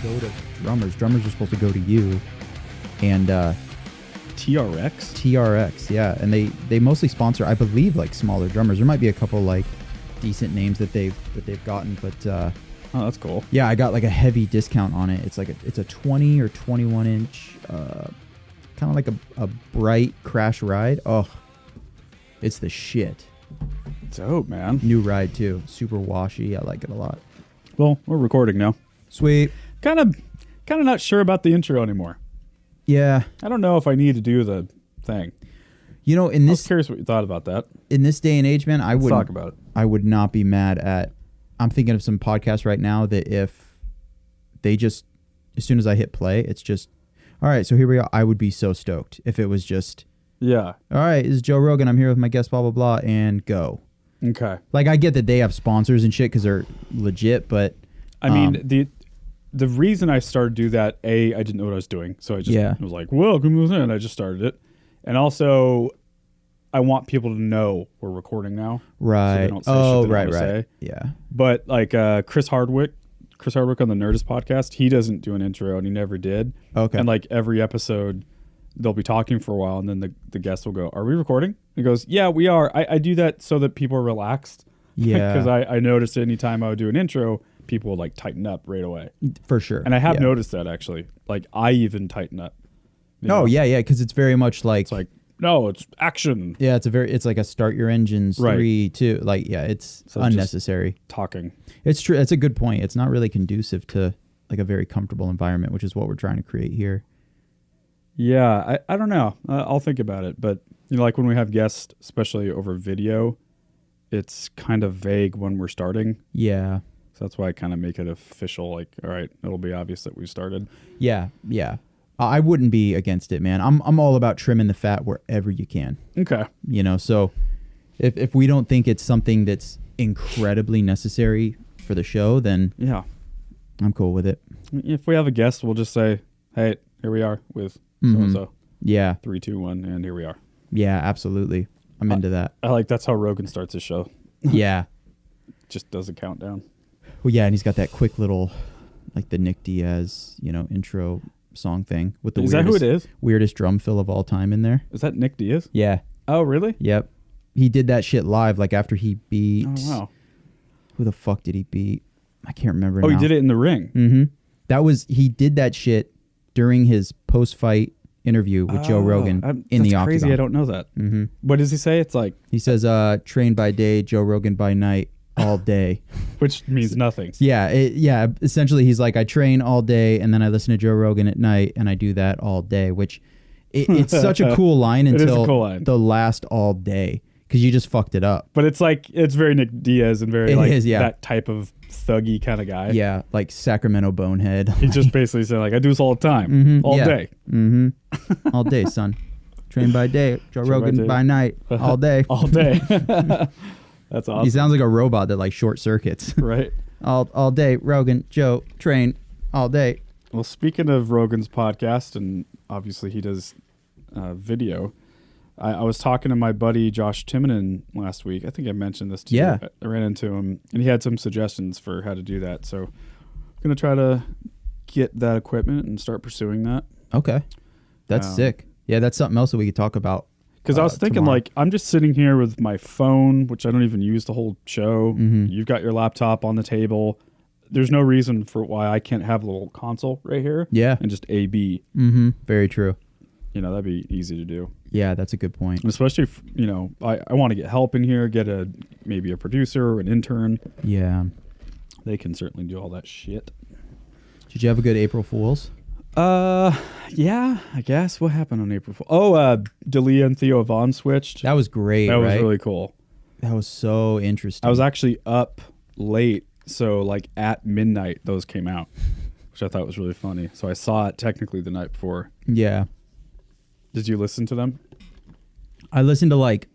Go to drummers. Drummers are supposed to go to you. And TRX, yeah. And they mostly sponsor, I believe, like smaller drummers. There might be a couple like decent names that they've gotten, but oh, that's cool. Yeah, I got like a heavy discount on it. It's like it's a 20 or 21 inch, kind of like a bright crash ride. Oh, it's the shit. Dope, man. New ride too. Super washy. I like it a lot. Well, we're recording now. Sweet. Kind of not sure about the intro anymore. Yeah. I don't know if I need to do the thing. You know, I was curious what you thought about that. In this day and age, man, Let's talk about it. I would not be mad at. I'm thinking of some podcasts right now that if they just, as soon as I hit play, it's just, all right, so here we are. I would be so stoked if it was just, yeah. All right, this is Joe Rogan. I'm here with my guest, blah, blah, blah, and go. Okay. Like, I get that they have sponsors and shit because they're legit, but. I mean, the reason I started to do that, I didn't know what I was doing. So I just was like, welcome to the end. I just started it. And also, I want people to know we're recording now. Right. So they don't say shit they don't right. say. Yeah. But like Chris Hardwick on the Nerdist podcast, he doesn't do an intro and he never did. Okay. And like every episode, they'll be talking for a while and then the guest will go, are we recording? He goes, yeah, we are. I do that so that people are relaxed. Yeah. Because I noticed anytime I would do an intro, people would like tighten up right away. For sure. And I have noticed that actually. Like I even tighten up. Oh, yeah, because it's very much like. It's like, no, it's action. Yeah, it's like a start your engines 3, 2. Like, yeah, it's so unnecessary. Talking. It's true. It's a good point. It's not really conducive to like a very comfortable environment, which is what we're trying to create here. Yeah, I don't know. I'll think about it. But, you know, like when we have guests, especially over video, it's kind of vague when we're starting. Yeah. So that's why I kind of make it official. Like, all right, it'll be obvious that we started. Yeah. I wouldn't be against it, man. I'm all about trimming the fat wherever you can. Okay. You know, so if we don't think it's something that's incredibly necessary for the show, then yeah, I'm cool with it. If we have a guest, we'll just say, hey, here we are with so-and-so. Yeah. 3, 2, 1, and here we are. Yeah, absolutely. I'm into that. I like that's how Rogan starts his show. Yeah. Just does a countdown. Well, yeah, and he's got that quick little, like the Nick Diaz, intro song thing with the is that who it is? Weirdest drum fill of all time in there. Is that Nick Diaz? Yeah. Oh, really? Yep. He did that shit live, like after he beat. Oh, wow. Who the fuck did he beat? I can't remember. Oh, now. he did it in the ring. Mm-hmm. He did that shit during his post-fight interview with Joe Rogan in the octagon. That's crazy. I don't know that. Mm-hmm. What does he say? It's like he says, "Train by day, Joe Rogan by night, all day," which means nothing. Yeah, essentially, he's like, I train all day, and then I listen to Joe Rogan at night, and I do that all day. Which it's such a cool line until the last all day, because you just fucked it up. But it's like it's very Nick Diaz and very that type of thuggy kind of guy. Yeah, like Sacramento bonehead. He's just basically saying like, I do this all the time, all day. Mm-hmm. All day, son. Train by day, Joe Rogan by night, all day. All day. That's awesome. He sounds like a robot that like short circuits. Right. all day, Rogan, Joe, train, all day. Well, speaking of Rogan's podcast, and obviously he does video, I was talking to my buddy Josh Timonen last week. I think I mentioned this to you. I ran into him, and he had some suggestions for how to do that. So I'm going to try to get that equipment and start pursuing that. Okay. That's sick. Yeah, that's something else that we could talk about. Because I was thinking, tomorrow. Like, I'm just sitting here with my phone, which I don't even use the whole show. Mm-hmm. You've got your laptop on the table. There's no reason for why I can't have a little console right here. Yeah. And just A/B. Mm-hmm. Very true. That'd be easy to do. Yeah, that's a good point. Especially if, I want to get help in here, get maybe a producer or an intern. Yeah. They can certainly do all that shit. Did you have a good April Fool's? Yeah, I guess. What happened on April Fool's? Oh, Dalia and Theo Von switched. That was great, That was really cool. That was so interesting. I was actually up late, so like at midnight those came out, which I thought was really funny. So I saw it technically the night before. Yeah. Did you listen to them? I listened to like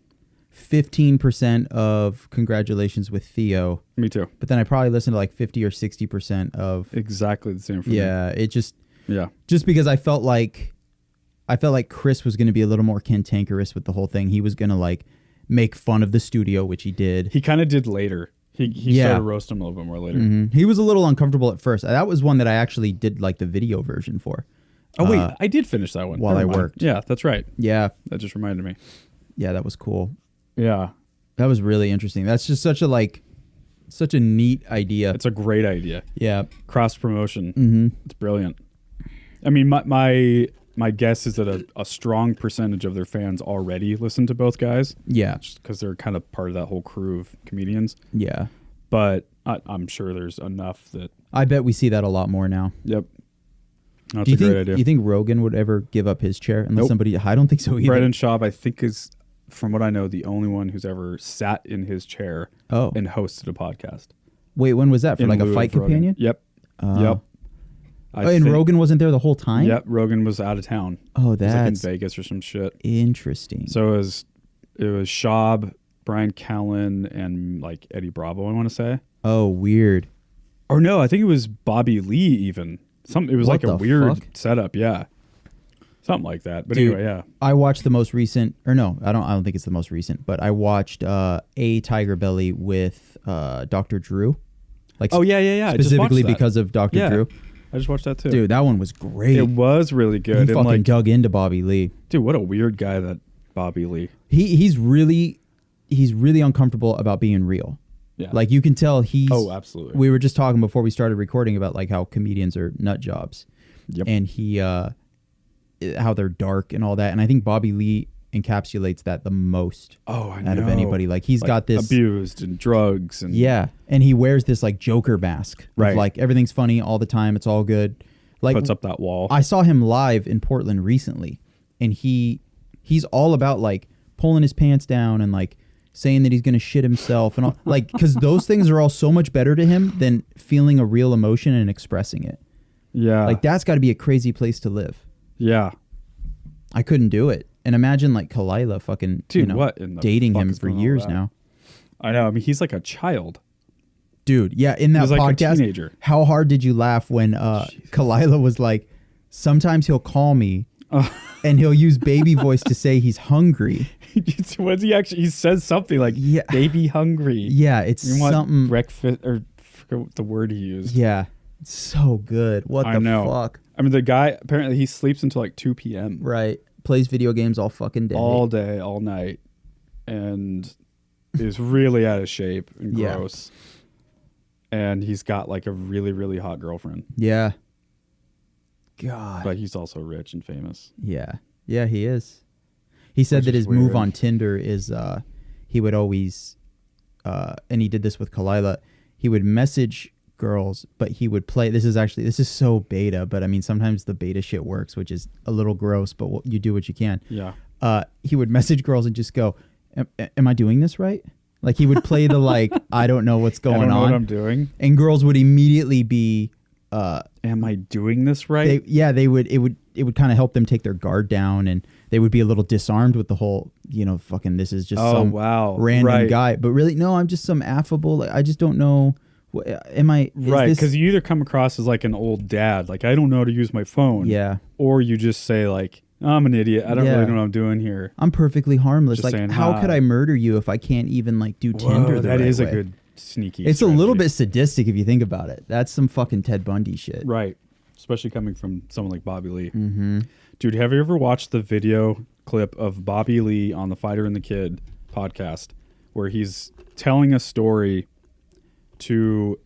15% of Congratulations with Theo. Me too. But then I probably listened to like 50 or 60% of... Exactly the same for me. Yeah, Yeah. just because I felt like I felt like Chris was going to be a little more cantankerous with the whole thing. He was going to like make fun of the studio, which he did. He kind of did later. He started roasting him a little bit more later. Mm-hmm. He was a little uncomfortable at first. That was one that I actually did like the video version for. Oh, wait, I did finish that one. While I worked. Yeah, that's right. Yeah. That just reminded me. Yeah, that was cool. Yeah. That was really interesting. That's just such a neat idea. It's a great idea. Yeah. Cross promotion. Mm-hmm. It's brilliant. I mean, my guess is that a strong percentage of their fans already listen to both guys. Yeah. Just because they're kind of part of that whole crew of comedians. Yeah. But I'm sure there's enough that... I bet we see that a lot more now. Yep. That's a great idea. Do you think Rogan would ever give up his chair? Unless somebody... I don't think so either. Brendan Schaub, I think, is, from what I know, the only one who's ever sat in his chair and hosted a podcast. Wait, when was that? For like a fight companion? Yep. Yep. And Rogan wasn't there the whole time? Yep, Rogan was out of town. Oh, that's... He was like in Vegas or some shit. Interesting. So it was Schaub, Brian Callen, and like Eddie Bravo, I want to say. Oh, weird. Or no, I think it was Bobby Lee even. It was like a weird setup, yeah. Something like that. But anyway, yeah. I watched the most recent, or no, I don't think it's the most recent, but I watched A Tiger Belly with Dr. Drew. Like, I specifically just because of Dr. Drew. I just watched that too. Dude, that one was great. It was really good. He fucking dug into Bobby Lee. Dude, what a weird guy that Bobby Lee. He's really uncomfortable about being real. Yeah. Like you can tell he's... Oh, absolutely. We were just talking before we started recording about like how comedians are nut jobs. Yep. And how they're dark and all that. And I think Bobby Lee encapsulates that the most out of anybody. Like he's got this... abused and drugs. And yeah. And he wears this like Joker mask. Right. Of, like everything's funny all the time. It's all good. Like puts up that wall. I saw him live in Portland recently. And he's all about like pulling his pants down and like saying that he's going to shit himself and all, like, because those things are all so much better to him than feeling a real emotion and expressing it. Yeah. Like that's got to be a crazy place to live. Yeah. I couldn't do it. And imagine like Kalila fucking, dude, what in the dating him for years now. I know. I mean, he's like a child. Dude, yeah. In that like podcast, a teenager. How hard did you laugh when Kalila was like, sometimes he'll call me and he'll use baby voice to say he's hungry. What's he actually? He says something like, baby hungry. Yeah, it's something. Breakfast, or I forget what the word he used. Yeah. It's so good. What the fuck? I mean, the guy, apparently he sleeps until like 2 p.m. Right. Plays video games all fucking day. All day, all night. And is really out of shape and gross. And he's got like a really, really hot girlfriend. Yeah. God. But he's also rich and famous. Yeah. Yeah, he is. He said that his move on Tinder is he would always, and he did this with Kalila, he would message girls, but he would play, this is so beta, but I mean, sometimes the beta shit works, which is a little gross, but you do what you can. Yeah. He would message girls and just go, am I doing this right? Like he would play the like, I don't know what's going on. I don't know what I'm doing. And girls would immediately be, am I doing this right? It would kind of help them take their guard down, and they would be a little disarmed with the whole, fucking this is just some random guy. But really, no, I'm just some affable, like, I just don't know. Am I... Right, because you either come across as like an old dad, like, I don't know how to use my phone. Yeah. Or you just say like, I'm an idiot. I don't really know what I'm doing here. I'm perfectly harmless. Just like, how could I murder you if I can't even like do Tinder the right way? That is a good sneaky It's strategy. A little bit sadistic if you think about it. That's some fucking Ted Bundy shit. Right. Especially coming from someone like Bobby Lee. Mm-hmm. Dude, have you ever watched the video clip of Bobby Lee on the Fighter and the Kid podcast where he's telling a story to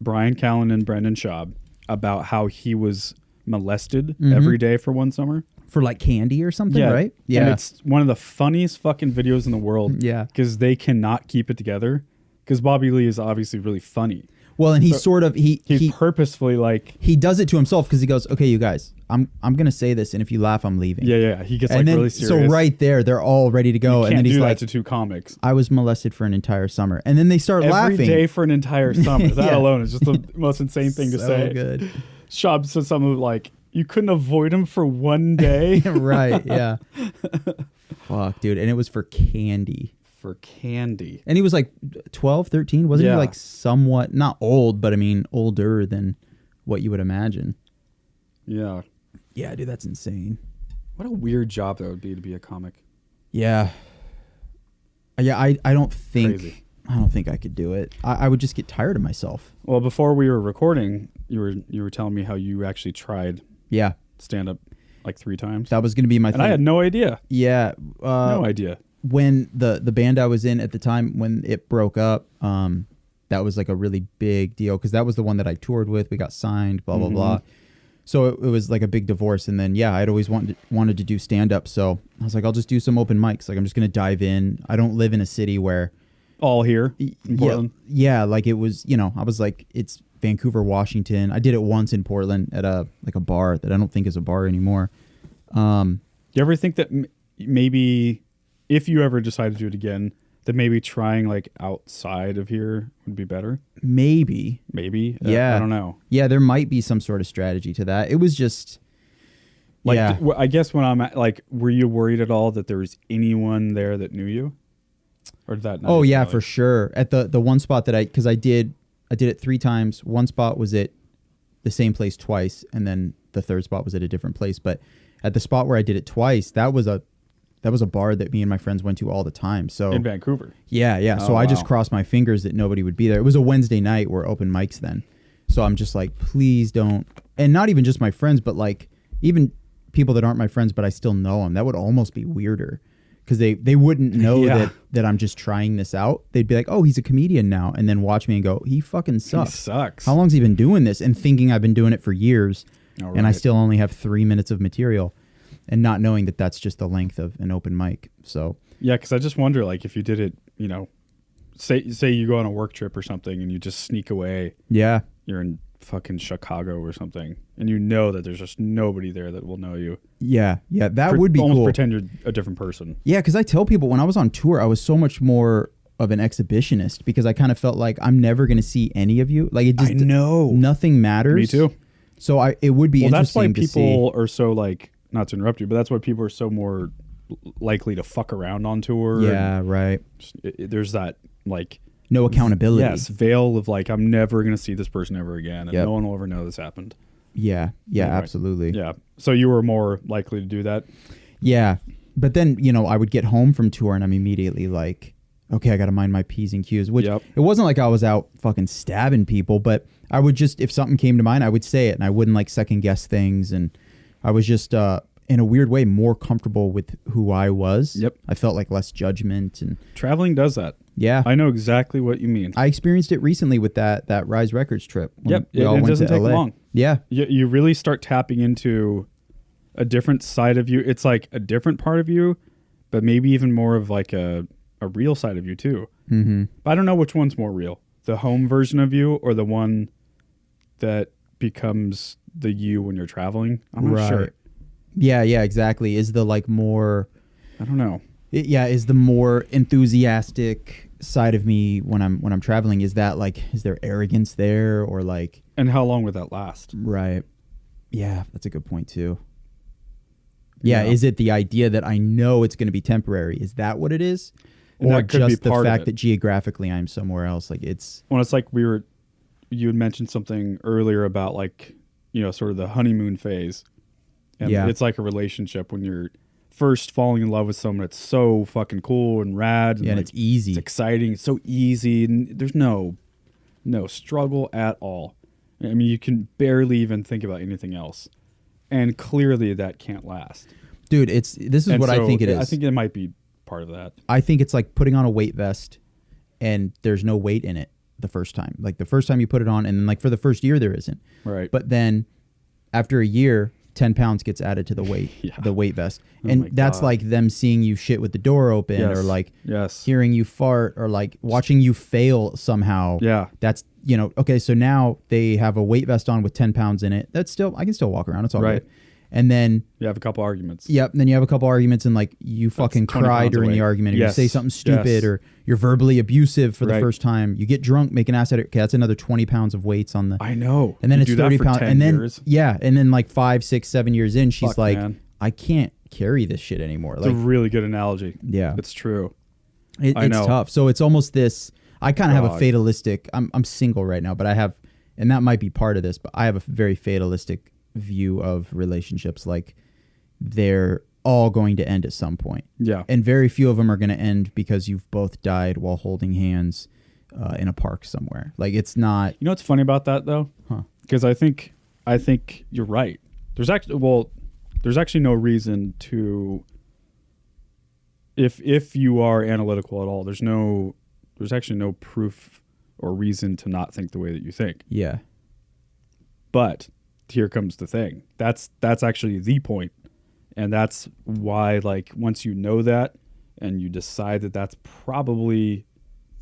Brian Callen and Brendan Schaub about how he was molested every day for one summer? For like candy or something, right? Yeah. And it's one of the funniest fucking videos in the world. Yeah. Because they cannot keep it together. Because Bobby Lee is obviously really funny. Well, and he's he purposefully like... He does it to himself because he goes, okay, you guys, I'm going to say this, and if you laugh, I'm leaving. Yeah. He gets like really serious. So right there, they're all ready to go. And then he's do like, that to two comics. I was molested for an entire summer. And then they start laughing. Every day for an entire summer. That alone is just the most insane thing to say. So good. Schaub said something like, you couldn't avoid him for one day. Right, yeah. Fuck, dude. And it was for candy. For candy. And he was like 12, 13. Wasn't he like somewhat, not old, but I mean older than what you would imagine. Yeah. Yeah, dude, that's insane. What a weird job that would be to be a comic. Yeah. Yeah, I don't think Crazy. I don't think I could do it. I would just get tired of myself. Well, before we were recording, you were telling me how you actually tried stand up like 3 times. That was going to be my thing. And I had no idea. Yeah. No idea. When the band I was in at the time, when it broke up, that was like a really big deal because that was the one that I toured with. We got signed, blah, blah, blah. So it was like a big divorce. And then, I'd always wanted to do stand-up. So I was like, I'll just do some open mics. Like, I'm just going to dive in. I don't live in a city where... All here in Portland? Yeah, like it was, I was like, it's Vancouver, Washington. I did it once in Portland at a bar that I don't think is a bar anymore. You ever think that maybe if you ever decide to do it again, that maybe trying like outside of here would be better? Maybe. Yeah. I don't know. Yeah, there might be some sort of strategy to that. It was just... Like, I guess when I'm at, like, were you worried at all that there was anyone there that knew you? Or did that not? Oh, yeah, for sure. At the one spot that because I did it 3 times. One spot was at the same place twice, and then the third spot was at a different place. But at the spot where I did it twice, that was a bar that me and my friends went to all the time. So in Vancouver. Yeah. So I just crossed my fingers that nobody would be there. It was a Wednesday night where open mics then. So I'm just like, please don't. And not even just my friends, but like even people that aren't my friends, but I still know them. That would almost be weirder. Because they wouldn't know that I'm just trying this out. They'd be like, oh, he's a comedian now. And then watch me and go, he fucking sucks. He sucks. How long's he been doing this? And thinking I've been doing it for years. Right. And I still only have 3 minutes of material. And not knowing that that's just the length of an open mic. So yeah, because I just wonder, like, if you did it, say you go on a work trip or something and you just sneak away. Yeah. You're in fucking Chicago or something, and you know that there's just nobody there that will know you. Yeah, that would be almost cool. Pretend you're a different person. Yeah, because I tell people when I was on tour, I was so much more of an exhibitionist because I kind of felt like I'm never going to see any of you. Like it just, I know, nothing matters. Me too. So it would be interesting. That's why people are so like, not to interrupt you, but that's why people are so more likely to fuck around on tour. Yeah, right. There's that like. No accountability. Yes, veil of like, I'm never going to see this person ever again, and no one will ever know this happened. Yeah, anyway, absolutely. Yeah, so you were more likely to do that? Yeah, but then, I would get home from tour, and I'm immediately like, okay, I got to mind my P's and Q's, which it wasn't like I was out fucking stabbing people, but I would just, if something came to mind, I would say it, and I wouldn't like second guess things, and I was just, in a weird way, more comfortable with who I was. Yep. I felt like less judgment. And traveling does that. Yeah. I know exactly what you mean. I experienced it recently with that Rise Records trip. Yep. It doesn't take long. Yeah. You really start tapping into a different side of you. It's like a different part of you, but maybe even more of like a real side of you too. Mm-hmm. I don't know which one's more real. The home version of you or the one that becomes the you when you're traveling. I'm not sure. Yeah, exactly. Is the like more... I don't know. Is the more enthusiastic side of me when I'm traveling, is that like, is there arrogance there or like... And how long would that last? Right. Yeah, that's a good point too. Yeah, is it the idea that I know it's going to be temporary? Is that what it is? And or just the fact that geographically I'm somewhere else? Like it's... Well, it's like you had mentioned something earlier about like, sort of the honeymoon phase. And it's like a relationship when you're first falling in love with someone. It's so fucking cool and rad. And like, it's easy. It's exciting. It's so easy. And there's no struggle at all. I mean, you can barely even think about anything else. And clearly that can't last. Dude, this is what I think it is. I think it might be part of that. I think it's like putting on a weight vest and there's no weight in it the first time. Like the first time you put it on, and then like for the first year there isn't. Right. But then after a year, 10 pounds gets added to the weight vest. And that's like them seeing you shit with the door open or like hearing you fart or like watching you fail somehow. Yeah. That's, okay, so now they have a weight vest on with 10 pounds in it. That's still, I can still walk around. It's all right. And then you have a couple arguments. Yep. And then you have a couple arguments and like you fucking cry during the argument or you say something stupid or you're verbally abusive for the first time. You get drunk, make an ass out of it. Okay, that's another 20 pounds of weights on the... I know. And then it's 30 pounds. And then, years. And then like 5, 6, 7 years in, she's like, man. I can't carry this shit anymore. It's a really good analogy. Yeah. It's true. It's tough. So it's almost this... I kind of have a fatalistic... I'm single right now, but I have... And that might be part of this, but I have a very fatalistic view of relationships. Like they're all going to end at some point. Yeah. And very few of them are going to end because you've both died while holding hands in a park somewhere. Like, it's not. You know what's funny about that though? Because I think you're right. There's actually no reason to, if you are analytical at all, there's actually no proof or reason to not think the way that you think. Yeah. But here comes the thing. That's actually the point. And that's why, like, once you know that and you decide that that's probably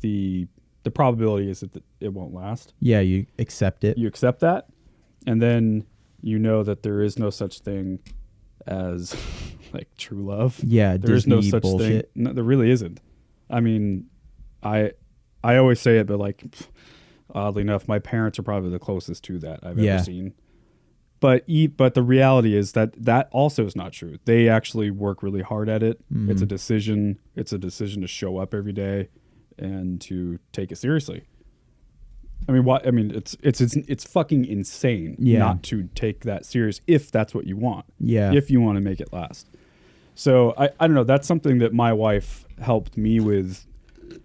the probability is that it won't last. Yeah, you accept it. You accept that. And then you know that there is no such thing as like true love. Yeah, there is no such bullshit. thing. No, there really isn't. I mean, I always say it, but like, oddly enough, my parents are probably the closest to that I've ever seen. But the reality is that also is not true. They actually work really hard at it. Mm-hmm. It's a decision. It's a decision to show up every day and to take it seriously. I mean, what? I mean, it's fucking insane not to take that serious if that's what you want. Yeah. If you want to make it last. So I don't know. That's something that my wife helped me with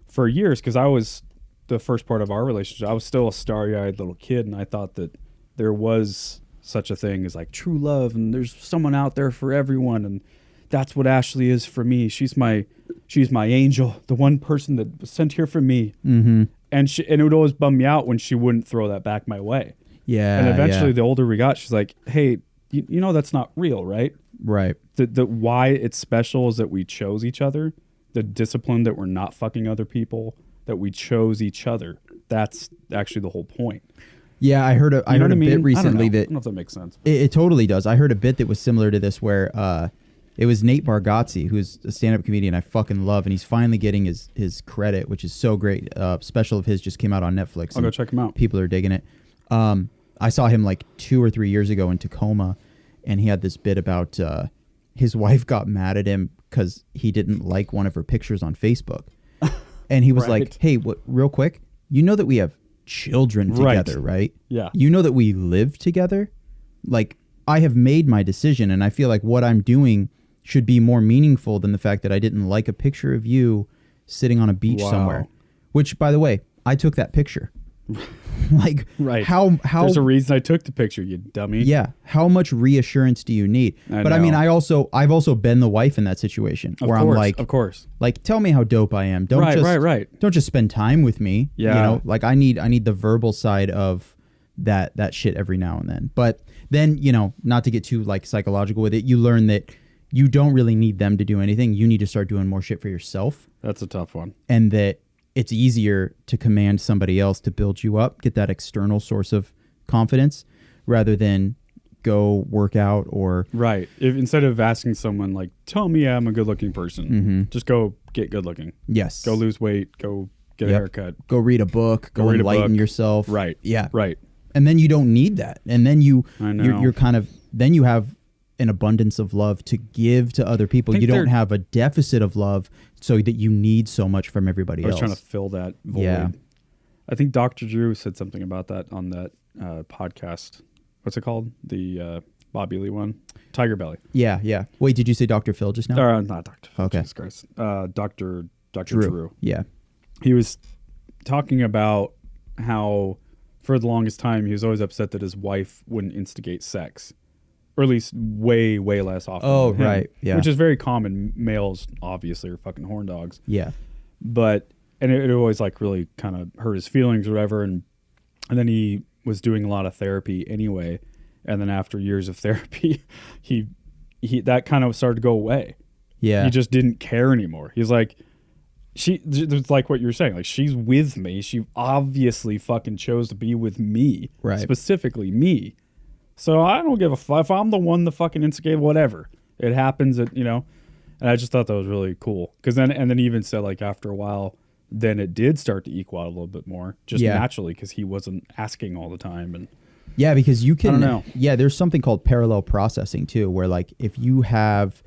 for years, because I was the first part of our relationship. I was still a starry-eyed little kid, and I thought that there was such a thing as like true love, and there's someone out there for everyone, and that's what Ashley is for me. She's my angel, the one person that was sent here for me. Mm-hmm. And it would always bum me out when she wouldn't throw that back my way. Yeah. And eventually, the older we got, she's like, "Hey, you know that's not real, right? Right. The why it's special is that we chose each other. The discipline that we're not fucking other people, that we chose each other. That's actually the whole point." Yeah, I heard a bit recently that. I don't know if that makes sense. It totally does. I heard a bit that was similar to this where it was Nate Bargatze, who's a stand-up comedian I fucking love, and he's finally getting his credit, which is so great. Special of his just came out on Netflix. I'll go check him out. People are digging it. I saw him like 2 or 3 years ago in Tacoma, and he had this bit about his wife got mad at him because he didn't like one of her pictures on Facebook. And he was like, "Hey, real quick, you know that we have children together, right? Yeah. You know that we live together? Like, I have made my decision, and I feel like what I'm doing should be more meaningful than the fact that I didn't like a picture of you sitting on a beach somewhere." Which, by the way, I took that picture. Like, how there's a reason I took the picture, you dummy. Yeah. How much reassurance do you need? I mean, I've also been the wife in that situation where I'm like, of course, like, tell me how dope I am. Don't just spend time with me. Yeah. You know, like I need the verbal side of that shit every now and then. But then, you know, not to get too like psychological with it, you learn that you don't really need them to do anything. You need to start doing more shit for yourself. That's a tough one. And that it's easier to command somebody else to build you up, get that external source of confidence, rather than go work out or... Right. Instead of asking someone, like, tell me I'm a good-looking person, just go get good-looking. Yes. Go lose weight, go get a haircut. Go read a book, go enlighten yourself. Right. Yeah. Right. And then you don't need that. And then you're kind of... Then you have an abundance of love to give to other people. You don't have a deficit of love so that you need so much from everybody else. I was trying to fill that void. Yeah. I think Dr. Drew said something about that on that podcast. What's it called? The Bobby Lee one? Tiger Belly. Yeah, yeah. Wait, did you say Dr. Phil just now? Not Dr. Phil. Okay. Jesus Christ. Dr. Drew. Yeah. He was talking about how for the longest time he was always upset that his wife wouldn't instigate sex. Or at least way, way less often. Oh, right. Yeah. Which is very common. Males, obviously, are fucking horn dogs. Yeah. But, and it always like really kind of hurt his feelings or whatever. And then he was doing a lot of therapy anyway. And then after years of therapy, he that kind of started to go away. Yeah. He just didn't care anymore. He's like, it's like what you were saying. Like, she's with me. She obviously fucking chose to be with me. Right. Specifically me. So I don't give a fuck if I'm the one that fucking instigated, whatever. It happens that, you know, and I just thought that was really cool. Cause then he even said like after a while, then it did start to equal out a little bit more just naturally. Cause he wasn't asking all the time. And yeah, because you can, I don't know. Yeah, there's something called parallel processing too, where like, if you have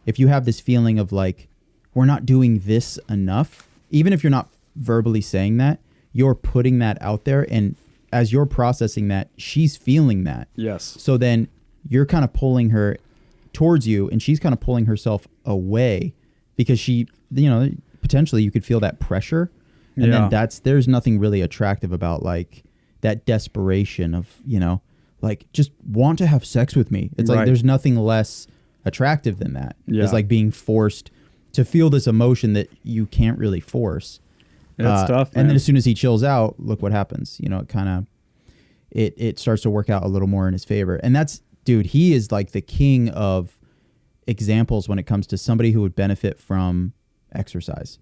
this feeling of like, we're not doing this enough, even if you're not verbally saying that, you're putting that out there, and as you're processing that, she's feeling that. Yes. So then you're kind of pulling her towards you, and she's kind of pulling herself away because she, potentially you could feel that pressure. And then there's nothing really attractive about like that desperation of, like just want to have sex with me. It's like there's nothing less attractive than that. Yeah. It's like being forced to feel this emotion that you can't really force. It's tough, man. And then as soon as he chills out, look what happens. It kind of, it starts to work out a little more in his favor. And that's, dude, he is like the king of examples when it comes to somebody who would benefit from exercise.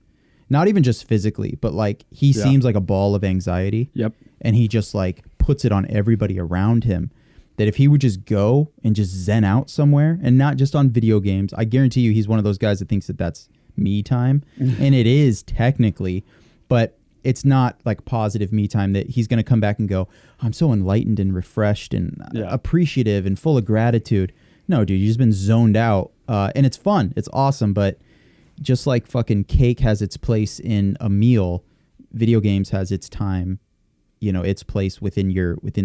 Not even just physically, but like he seems like a ball of anxiety. Yep. And he just like puts it on everybody around him. That if he would just go and just zen out somewhere and not just on video games, I guarantee you he's one of those guys that thinks that that's me time. And it is technically, but it's not like positive me time that he's going to come back and go, I'm so enlightened and refreshed and appreciative and full of gratitude. No, dude, you've just been zoned out. And it's fun. It's awesome. But just like fucking cake has its place in a meal, video games has its time, its place within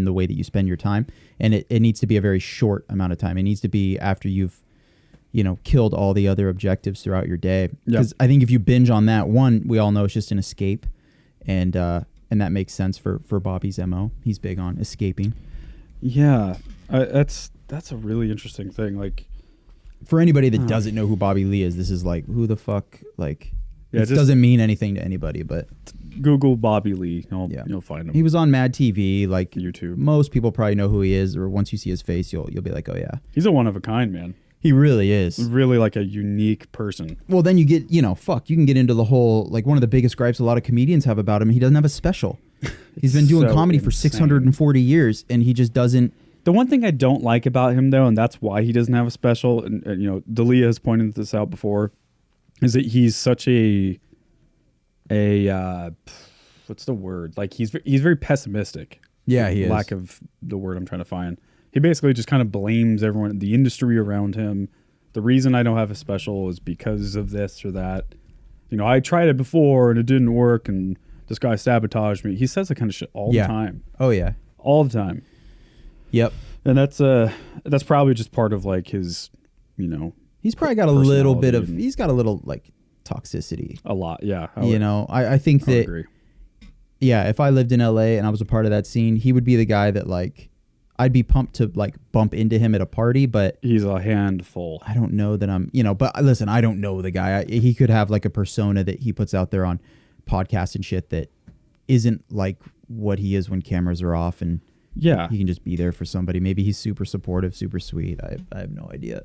the way that you spend your time. And it needs to be a very short amount of time. It needs to be after you've, killed all the other objectives throughout your day. Because I think if you binge on that, one, we all know it's just an escape. And that makes sense for Bobby's MO. He's big on escaping. Yeah. That's a really interesting thing. Like, for anybody that doesn't know who Bobby Lee is, this is like, who the fuck, like, it doesn't mean anything to anybody, but Google Bobby Lee. You'll find him. He was on Mad TV, like YouTube. Most people probably know who he is, or once you see his face, you'll be like, oh yeah. He's a one of a kind, man. He really is. Really like a unique person. Well, then you get, you can get into the whole, like one of the biggest gripes a lot of comedians have about him, he doesn't have a special. He's been doing comedy for 640 years, and he just doesn't. The one thing I don't like about him, though, and that's why he doesn't have a special, and Dalia has pointed this out before, is that he's such a what's the word? Like he's very pessimistic. Yeah, he is. Lack of the word I'm trying to find. He basically just kind of blames everyone, the industry around him. The reason I don't have a special is because of this or that. I tried it before and it didn't work, and this guy sabotaged me. He says that kind of shit all the time. Oh yeah, all the time. Yep. And that's probably just part of like his, he's probably got a little bit of, he's got a little like toxicity. A lot, yeah. I think that, agree. Yeah, if I lived in LA and I was a part of that scene, he would be the guy that like, I'd be pumped to like bump into him at a party, but he's a handful. I don't know that I'm, but listen, I don't know the guy. He could have like a persona that he puts out there on podcasts and shit that isn't like what he is when cameras are off, and he can just be there for somebody. Maybe he's super supportive, super sweet. I have no idea.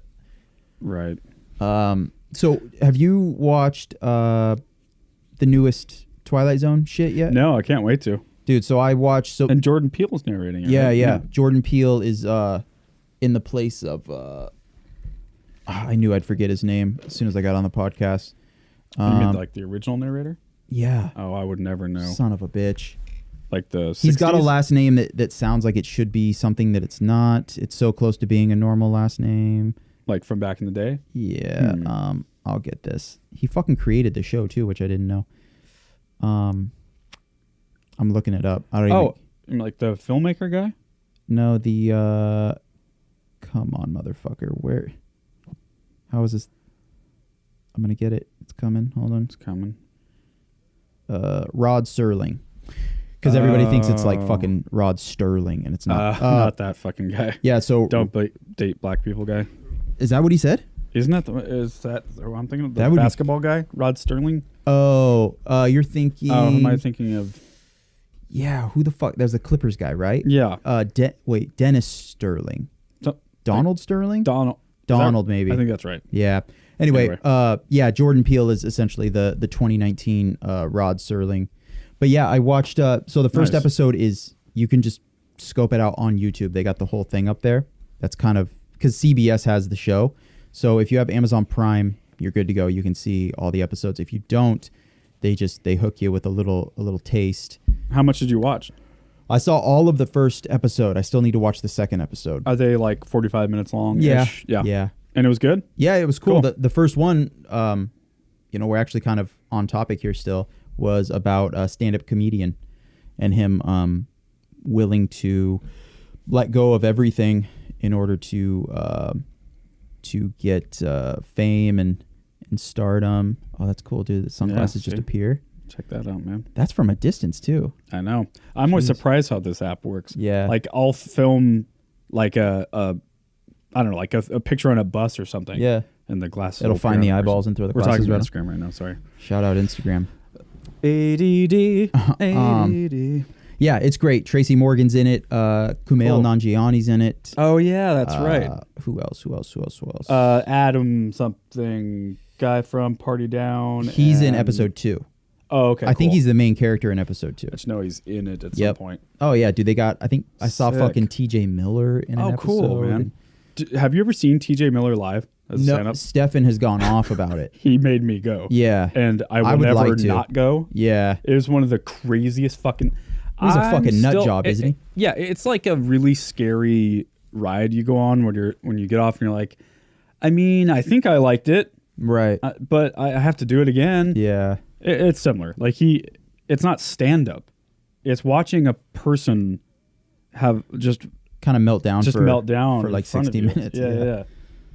Right. So have you watched the newest Twilight Zone shit yet? No, I can't wait to. Dude, so I watched... And Jordan Peele's narrating it. Yeah, right? yeah. Jordan Peele is in the place of... I knew I'd forget his name as soon as I got on the podcast. You mean like the original narrator? Yeah. Oh, I would never know. Son of a bitch. Like the 60s? He's got a last name that sounds like it should be something that it's not. It's so close to being a normal last name. Like from back in the day? Yeah. I'll get this. He fucking created the show too, which I didn't know. I'm looking it up. I don't even... like the filmmaker guy? No, the come on, motherfucker. Where? How is this? I'm gonna get it. It's coming. Hold on. It's coming. Rod Serling. Because everybody thinks it's like fucking Rod Sterling, and it's not. Not that fucking guy. Yeah, so... Don't date black people guy. Is that what he said? Isn't that I'm thinking of the basketball guy? Rod Sterling? Oh, you're thinking... Oh, who am I thinking of? Yeah, who the fuck? There's the Clippers guy, right? Yeah. Dennis Sterling. Donald Sterling? Donald, maybe. I think that's right. Yeah. Anyway. Jordan Peele is essentially the 2019 Rod Serling. But yeah, I watched... so the first episode is... You can just scope it out on YouTube. They got the whole thing up there. That's kind of... Because CBS has the show. So if you have Amazon Prime, you're good to go. You can see all the episodes. If you don't, they hook you with a little taste. How much did you watch? I saw all of the first episode. I still need to watch the second episode. Are they like 45 minutes long? Yeah. Yeah. And it was good? Yeah, it was cool. The first one, we're actually kind of on topic here still, was about a stand-up comedian and him willing to let go of everything in order to to get fame and stardom. Oh, that's cool, dude. The sunglasses just appear. Check that out, man. That's from a distance too. I know. I'm always surprised how this app works. Yeah. Like I'll film like I don't know, like a picture on a bus or something. Yeah. And the glasses. It'll find the eyeballs and throw the glasses. We're talking about Instagram right now. Sorry. Shout out Instagram. ADD. ADD. Yeah, it's great. Tracy Morgan's in it. Kumail Nanjiani's in it. Oh yeah, that's right. Who else? Adam something guy from Party Down. He's in episode 2. Oh, okay. I think he's the main character in episode 2. I just know he's in it at some point. Oh yeah, dude. They got. I think I saw fucking T.J. Miller in an episode. Oh, cool, man. Have you ever seen T.J. Miller live? No, Stefan has gone off about it. He made me go. Yeah. And I would never not go. Yeah. It was one of the craziest fucking... He's a fucking nut job, isn't he? Yeah, it's like a really scary ride you go on when you get off and you're like, I mean, I think I liked it. Right. But I have to do it again. Yeah. It's similar. Like it's not stand-up. It's watching a person have just... kind of melt down for like 60 minutes. Yeah.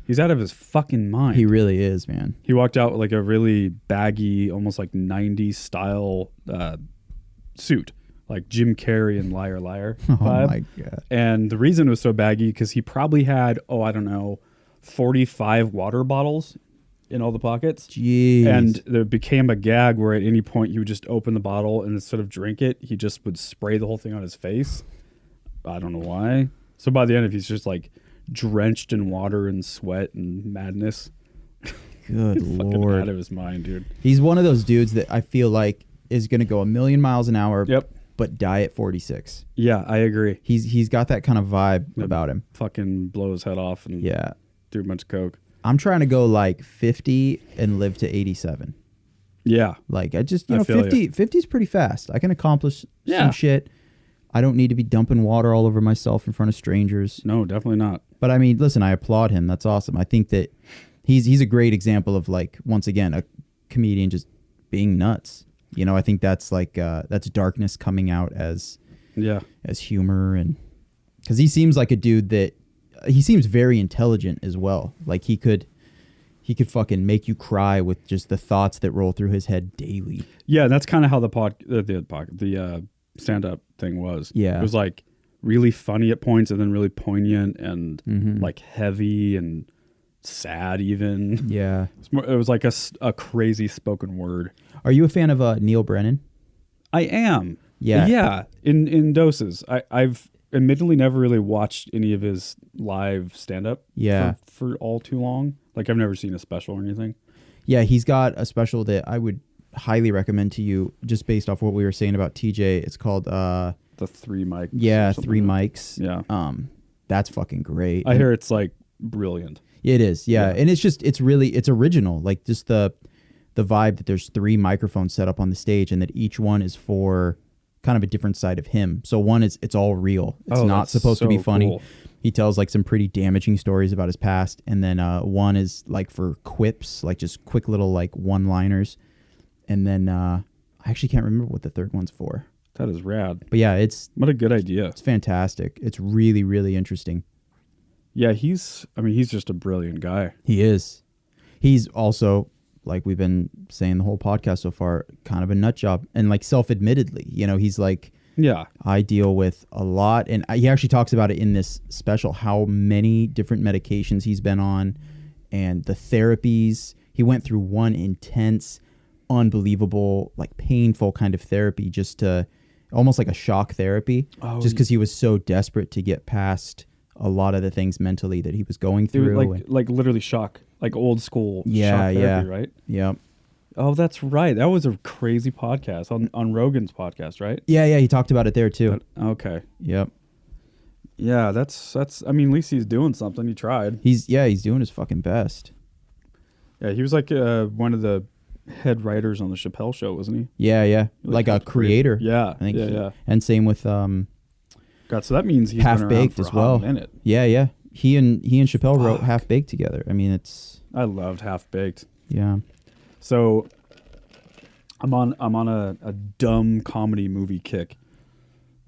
He's out of his fucking mind. He really is, man. He walked out with like a really baggy, almost like 90s style suit, like Jim Carrey and Liar Liar vibe. Oh my God. And the reason it was so baggy because he probably had, 45 water bottles in all the pockets. Jeez. And there became a gag where at any point he would just open the bottle and instead of drink it, he just would spray the whole thing on his face. I don't know why. So by the end of it, he's just like drenched in water and sweat and madness. Good Lord. Out of his mind, dude. He's one of those dudes that I feel like is going to go a million miles an hour, but die at 46. Yeah, I agree. He's got that kind of vibe about him. Fucking blow his head off and do a bunch of coke. I'm trying to go like 50 and live to 87. Yeah. Like I 50 is pretty fast. I can accomplish some shit. I don't need to be dumping water all over myself in front of strangers. No, definitely not. But I mean, listen, I applaud him. That's awesome. I think that he's a great example of, like, once again, a comedian just being nuts. You know, I think that's like that's darkness coming out as humor, and because he seems like a dude that he seems very intelligent as well. Like he could fucking make you cry with just the thoughts that roll through his head daily. Yeah, that's kind of how the stand-up thing was. Yeah. It was like really funny at points and then really poignant and like heavy and sad even. Yeah. It was like a crazy spoken word. Are you a fan of Neil Brennan? I am. Yeah. Yeah, in doses. I've admittedly never really watched any of his live stand-up for all too long. Like I've never seen a special or anything. Yeah, he's got a special that I would highly recommend to you just based off what we were saying about TJ. It's called The Three Mics. Yeah, Three Mics. Yeah. That's fucking great. I hear it's like brilliant. It is. Yeah. And it's original. Like just the vibe that there's 3 microphones set up on the stage and that each one is for kind of a different side of him. So one is it's all real. It's not supposed to be funny. Cool. He tells like some pretty damaging stories about his past, and then one is like for quips, like just quick little like one-liners. And then I actually can't remember what the third one's for. That is rad. But yeah, what a good idea. It's fantastic. It's really, really interesting. Yeah, he's just a brilliant guy. He is. He's also, like we've been saying the whole podcast so far, kind of a nut job. And like self-admittedly, you know, he's like, I deal with a lot. And he actually talks about it in this special, how many different medications he's been on and the therapies. He went through one intense, unbelievable, like painful kind of therapy, just to almost like a shock therapy, just because he was so desperate to get past a lot of the things mentally that he was going through. Like literally shock, like old school shock therapy, right? Yep. Oh, that's right. That was a crazy podcast on Rogan's podcast, right? Yeah. He talked about it there too. Okay. Yep. Yeah, that's. I mean, at least he's doing something. He tried. He's doing his fucking best. Yeah, he was like one of the head writers on the Chappelle Show, wasn't he? Yeah. Like a creator. Yeah. I think. Yeah. And same with God, so that means he's Half Baked as well. Minute. Yeah. He and Chappelle wrote Half Baked together. I mean, I loved Half Baked. Yeah. So I'm on a dumb comedy movie kick.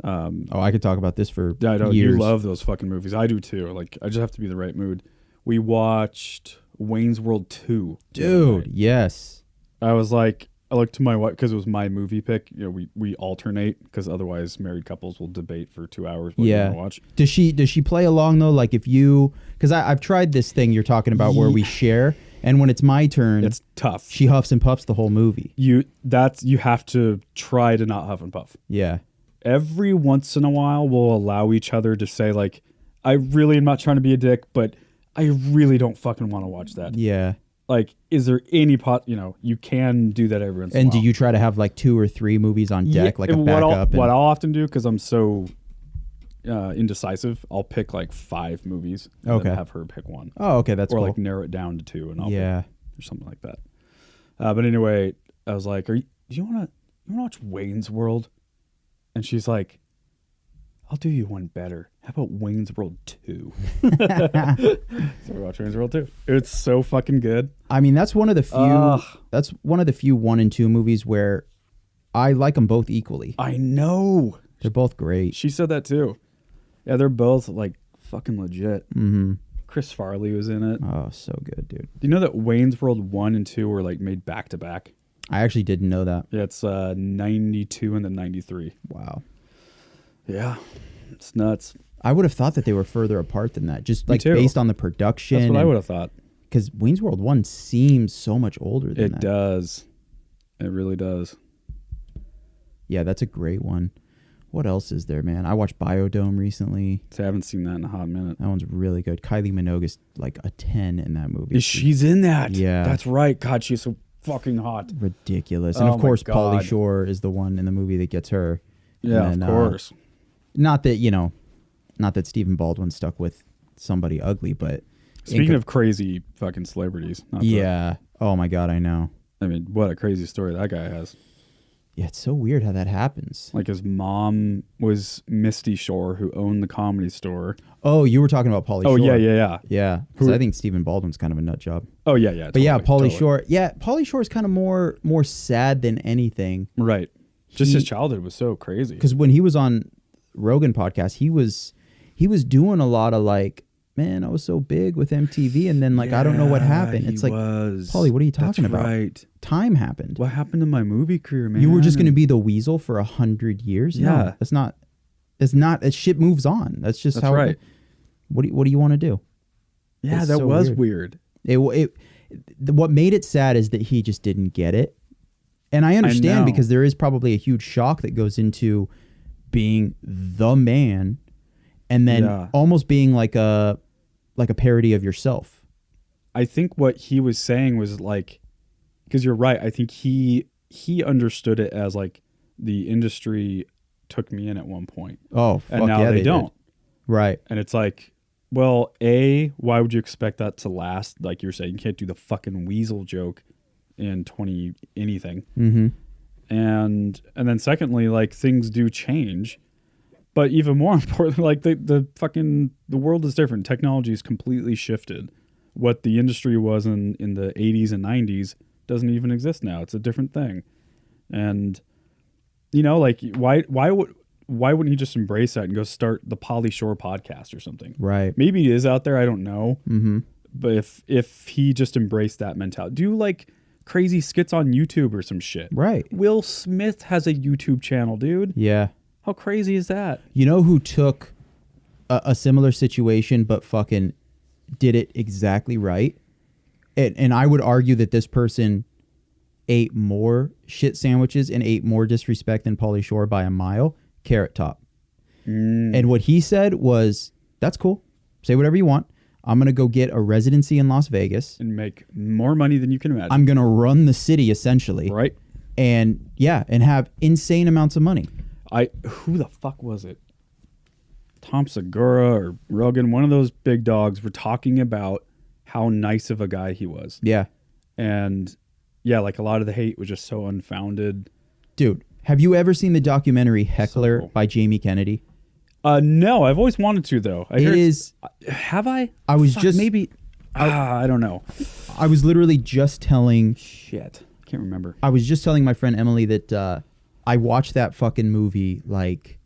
I could talk about this for I know years. You love those fucking movies. I do too. Like I just have to be in the right mood. we watched Wayne's World 2. Dude, yes. I was like, I looked to my wife because it was my movie pick. You know, we alternate because otherwise married couples will debate for 2 hours what you want to watch. Does she play along though? Like if you, because I've tried this thing you're talking about where we share, and when it's my turn, it's tough. She huffs and puffs the whole movie. You have to try to not huff and puff. Yeah. Every once in a while, we'll allow each other to say like, I really am not trying to be a dick, but I really don't fucking want to watch that. Yeah. Like, is there any you can do that every once in a while. And do you try to have like 2 or 3 movies on deck, like a backup? What I'll often do, because I'm so indecisive, I'll pick like 5 movies and then have her pick one. Oh, okay, that's cool. Or like narrow it down to 2 and I'll pick, or something like that. But anyway, I was like, do you want to watch Wayne's World? And she's like, I'll do you one better. How about Wayne's World 2? So we watched Wayne's World 2. It's so fucking good. I mean, that's one of the few. That's one of the few 1 and 2 movies where I like them both equally. I know. They're both great. She said that too. Yeah, they're both like fucking legit. Mm-hmm. Chris Farley was in it. Oh, so good, dude. Do you know that Wayne's World 1 and 2 were like made back to back? I actually didn't know that. Yeah, it's 92 and then 93. Wow. Yeah, it's nuts. I would have thought that they were further apart than that, just like based on the production. That's what I would have thought. Because Wayne's World 1 seems so much older than that. It does. It really does. Yeah, that's a great one. What else is there, man? I watched Biodome recently. I haven't seen that in a hot minute. That one's really good. Kylie Minogue's like a 10 in that movie. She's in that. Yeah. That's right. God, she's so fucking hot. Ridiculous. And of course, Pauly Shore is the one in the movie that gets her. Yeah, of course. Not that Stephen Baldwin stuck with somebody ugly, but... Speaking of crazy fucking celebrities. Oh my God, I know. I mean, what a crazy story that guy has. Yeah, it's so weird how that happens. Like his mom was Misty Shore, who owned the Comedy Store. Oh, you were talking about Pauly Shore. Oh, yeah. Yeah, because I think Stephen Baldwin's kind of a nut job. Oh, yeah. But totally, Pauly Shore. Yeah, Pauly Shore is kind of more sad than anything. Right. Just his childhood was so crazy. Because when he was on Rogan podcast, he was doing a lot of like, man, I was so big with MTV, and then like I don't know what happened. It's like, Pauly, what are you talking about? Right. Time happened. What happened to my movie career, man? You were just going to be the weasel for 100 years? Yeah, no, that's not. It's not. That shit moves on. That's just how. Right. What do you want to do? Yeah, it's that so was weird. What made it sad is that he just didn't get it, and I understand because there is probably a huge shock that goes into being the man, and then almost being like a parody of yourself. I think what he was saying was like, because you're right. I think he understood it as like the industry took me in at one point. Oh, fuck, and now they don't. Did. Right. And it's like, well, why would you expect that to last? Like you're saying, you can't do the fucking weasel joke in 20 anything. Mm-hmm. And then secondly, like things do change. But even more importantly, like the world is different. Technology is completely shifted. What the industry was in the 80s and 90s doesn't even exist now. It's a different thing. And like why wouldn't he just embrace that and go start the Pauly Shore podcast or something? Right. Maybe it is out there, I don't know. Mm-hmm. But if he just embraced that mentality, do like crazy skits on YouTube or some shit. Right. Will Smith has a YouTube channel, dude. Yeah. How crazy is that? You know who took a similar situation but fucking did it exactly right? And I would argue that this person ate more shit sandwiches and ate more disrespect than Pauly Shore by a mile. Carrot Top. And what he said was, that's cool. Say whatever you want. I'm going to go get a residency in Las Vegas. And make more money than you can imagine. I'm going to run the city, essentially. Right. And have insane amounts of money. Who the fuck was it? Tom Segura or Rogan, one of those big dogs, were talking about how nice of a guy he was. Yeah. And like a lot of the hate was just so unfounded. Dude, have you ever seen the documentary Heckler by Jamie Kennedy? No, I've always wanted to though. Have I? I was just maybe. I don't know. I was literally just telling. Shit, I can't remember. I was just telling my friend Emily that I watch that fucking movie like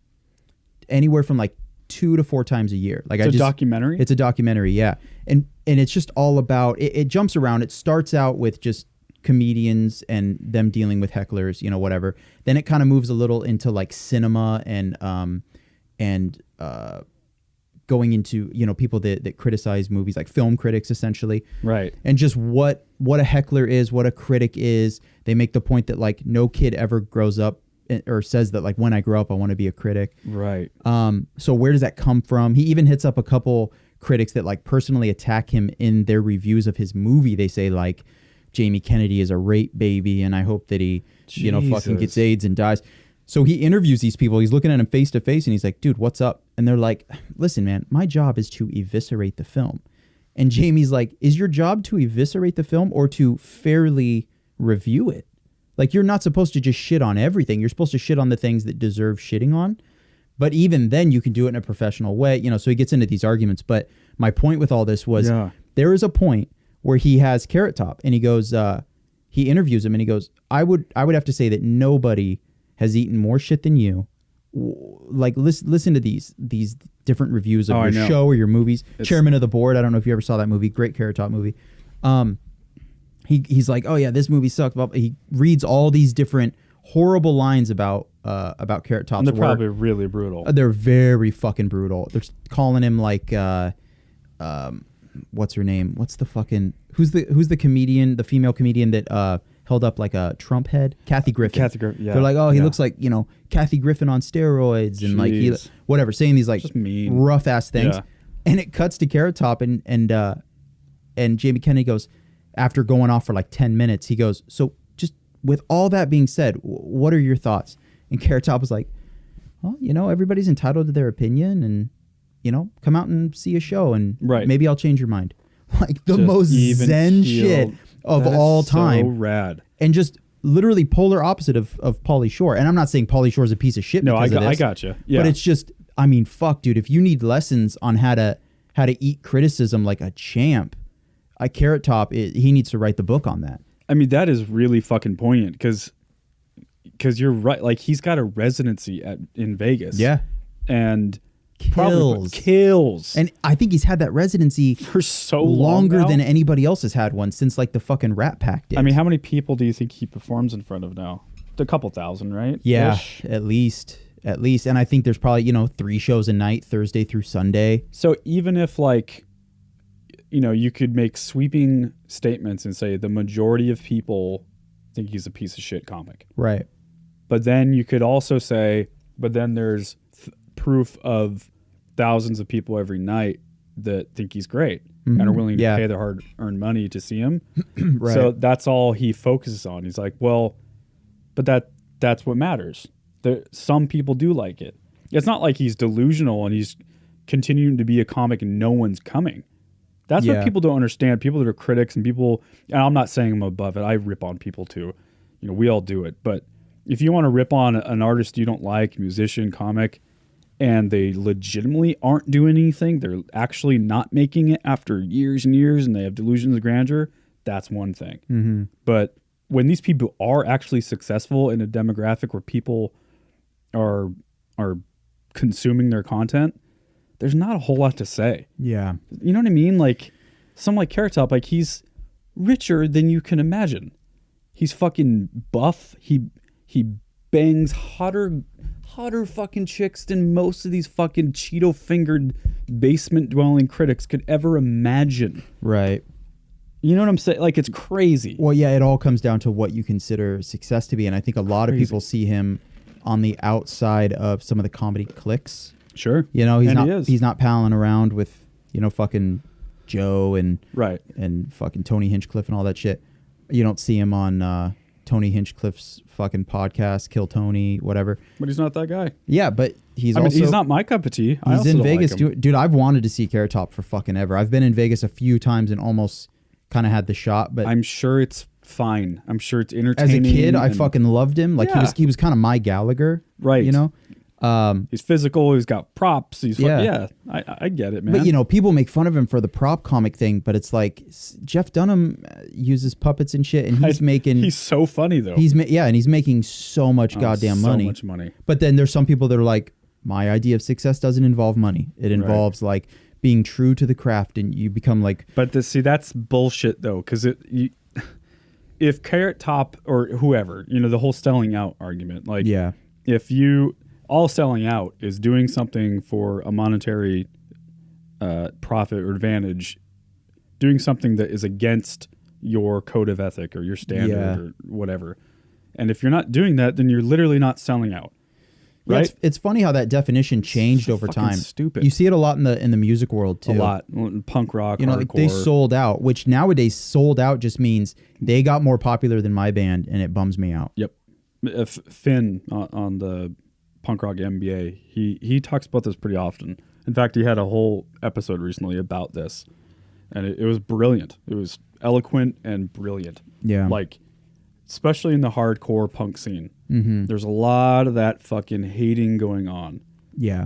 anywhere from like 2 to 4 times a year. Like it's a documentary? It's a documentary, yeah. And it's just all about, it jumps around. It starts out with just comedians and them dealing with hecklers, you know, whatever. Then it kind of moves a little into like cinema and going into, you know, people that criticize movies, like film critics essentially. Right. And just what a heckler is, what a critic is. They make the point that like no kid ever grows up or says that like, when I grow up, I want to be a critic. Right. So where does that come from? He even hits up a couple critics that like personally attack him in their reviews of his movie. They say like, Jamie Kennedy is a rape baby and I hope that he, you know, fucking gets AIDS and dies. So he interviews these people. He's looking at them face to face and he's like, dude, what's up? And they're like, listen, man, my job is to eviscerate the film. And Jamie's like, is your job to eviscerate the film or to fairly review it? Like, you're not supposed to just shit on everything. You're supposed to shit on the things that deserve shitting on. But even then you can do it in a professional way. You know, so he gets into these arguments. But my point with all this was there is a point where he has Carrot Top and he goes, he interviews him and he goes, I would have to say that nobody has eaten more shit than you. Like, listen to these different reviews of your show or your movies. Chairman of the Board. I don't know if you ever saw that movie. Great Carrot Top movie. He's like, oh yeah, this movie sucked. He reads all these different horrible lines about Carrot Top's work. And they're probably work. really brutal. They're very fucking brutal. They're calling him like, what's her name? What's the fucking who's the comedian, the female comedian that held up like a Trump head? Kathy Griffin. Yeah. They're like, oh, he looks like, you know, Kathy Griffin on steroids and like he, whatever, saying these like rough ass things. Yeah. And it cuts to Carrot Top and Jamie Kennedy goes, after going off for like 10 minutes, he goes, so just with all that being said, what are your thoughts? And Carrot Top was like, well, you know, everybody's entitled to their opinion and, you know, come out and see a show and maybe I'll change your mind. Like the most zen shit of all time. So rad. And just literally polar opposite of Pauly Shore. And I'm not saying Pauly Shore is a piece of shit. No, I got you. Yeah. But it's just, I mean, fuck, dude, if you need lessons on how to eat criticism like a champ, Carrot Top, he needs to write the book on that. I mean, that is really fucking poignant because you're right. Like, he's got a residency in Vegas. Yeah. And kills. And I think he's had that residency for so longer than anybody else has had one since like the fucking Rat Pack did. I mean, how many people do you think he performs in front of now? A couple thousand, right? Yeah, at least. And I think there's probably, you know, 3 shows a night, Thursday through Sunday. So even if like, you know, you could make sweeping statements and say the majority of people think he's a piece of shit comic. Right. But then you could also say, but then there's proof of thousands of people every night that think he's great and are willing to pay their hard-earned money to see him. Right. So that's all he focuses on. He's like, well, but that's what matters. Some people do like it. It's not like he's delusional and he's continuing to be a comic and no one's coming. That's what people don't understand. People that are critics and people, and I'm not saying I'm above it. I rip on people too. You know, we all do it. But if you want to rip on an artist you don't like, musician, comic, and they legitimately aren't doing anything, they're actually not making it after years and years, and they have delusions of grandeur, that's one thing. Mm-hmm. But when these people are actually successful in a demographic where people are consuming their content, there's not a whole lot to say. Yeah. You know what I mean? Like, someone like Carrot Top, like, he's richer than you can imagine. He's fucking buff. He bangs hotter fucking chicks than most of these fucking Cheeto-fingered basement-dwelling critics could ever imagine. Right. You know what I'm saying? Like, it's crazy. Well, yeah, it all comes down to what you consider success to be, and I think a lot of people see him on the outside of some of the comedy cliques. Sure. You know, he's not palling around with, you know, fucking Joe and fucking Tony Hinchcliffe and all that shit. You don't see him on Tony Hinchcliffe's fucking podcast, Kill Tony, whatever. But he's not that guy. Yeah, but he's not my cup of tea. He's in Vegas. Dude, I've wanted to see Carrot Top for fucking ever. I've been in Vegas a few times and almost kind of had the shot, but I'm sure it's fine. I'm sure it's entertaining. As a kid, I fucking loved him. Like he was kind of my Gallagher. Right. You know? He's physical. He's got props. I get it, man. But you know, people make fun of him for the prop comic thing. But it's like Jeff Dunham uses puppets and shit, and he's so funny though. And he's making so much goddamn money. So much money. But then there's some people that are like, my idea of success doesn't involve money. It involves like being true to the craft, and you become like. But that's bullshit though, because if Carrot Top or whoever, the whole selling out argument, like if you all selling out is doing something for a monetary profit or advantage, doing something that is against your code of ethic or your standard or whatever. And if you're not doing that, then you're literally not selling out. Right? Yeah, it's funny how that definition changed over time. Stupid. You see it a lot in the music world too. A lot. Punk rock, hardcore. Like they sold out, which nowadays sold out just means they got more popular than my band, and it bums me out. Yep. Finn on the Punk Rock MBA, he talks about this pretty often. In fact, he had a whole episode recently about this, and it was brilliant. It was eloquent and brilliant. Yeah. Like, especially in the hardcore punk scene. Mm-hmm. There's a lot of that fucking hating going on. Yeah.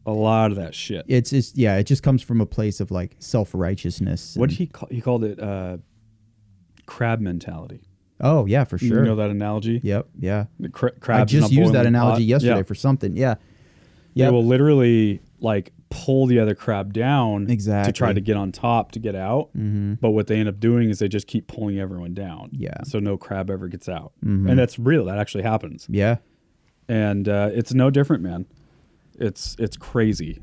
A lot of that shit. It just comes from a place of like self-righteousness. What he called it crab mentality. Oh, yeah, for sure. You know that analogy? Yep, yeah. The crabs I just used that analogy yesterday for something. Yeah. They will literally like pull the other crab down to try to get on top to get out. Mm-hmm. But what they end up doing is they just keep pulling everyone down. Yeah. So no crab ever gets out. Mm-hmm. And that's real. That actually happens. Yeah. And it's no different, man. It's crazy.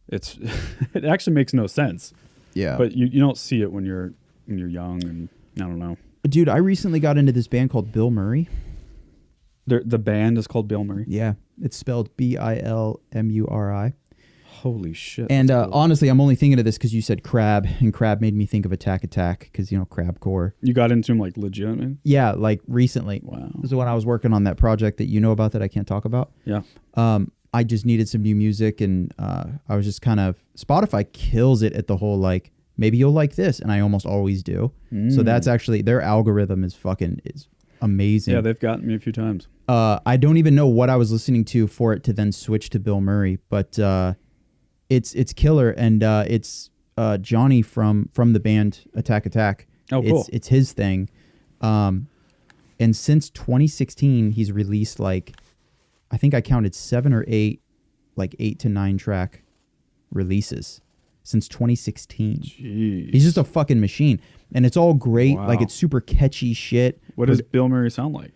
It actually makes no sense. Yeah. But you don't see it when you're young, and I don't know. Dude, I recently got into this band called Bill Murray. The band is called Bill Murray? Yeah. It's spelled Bilmuri. Holy shit. And honestly, I'm only thinking of this because you said crab, and crab made me think of Attack because, crabcore. You got into them like legit, man? Yeah, like recently. Wow. This is when I was working on that project that you know about that I can't talk about. Yeah. I just needed some new music, and I was just kind of... Spotify kills it at the whole, like, maybe you'll like this, and I almost always do. So that's actually... Their algorithm is amazing. Yeah, they've gotten me a few times. I don't even know what I was listening to for it to then switch to Bill Murray, but it's killer, and it's Johnny from the band Attack. Oh, cool. It's his thing. And since 2016, he's released I think I counted 7 or 8, 8 to 9 track releases since 2016. Jeez. He's just a fucking machine, and it's all great. Wow. Like, it's super catchy shit. What does Bill Murray sound like?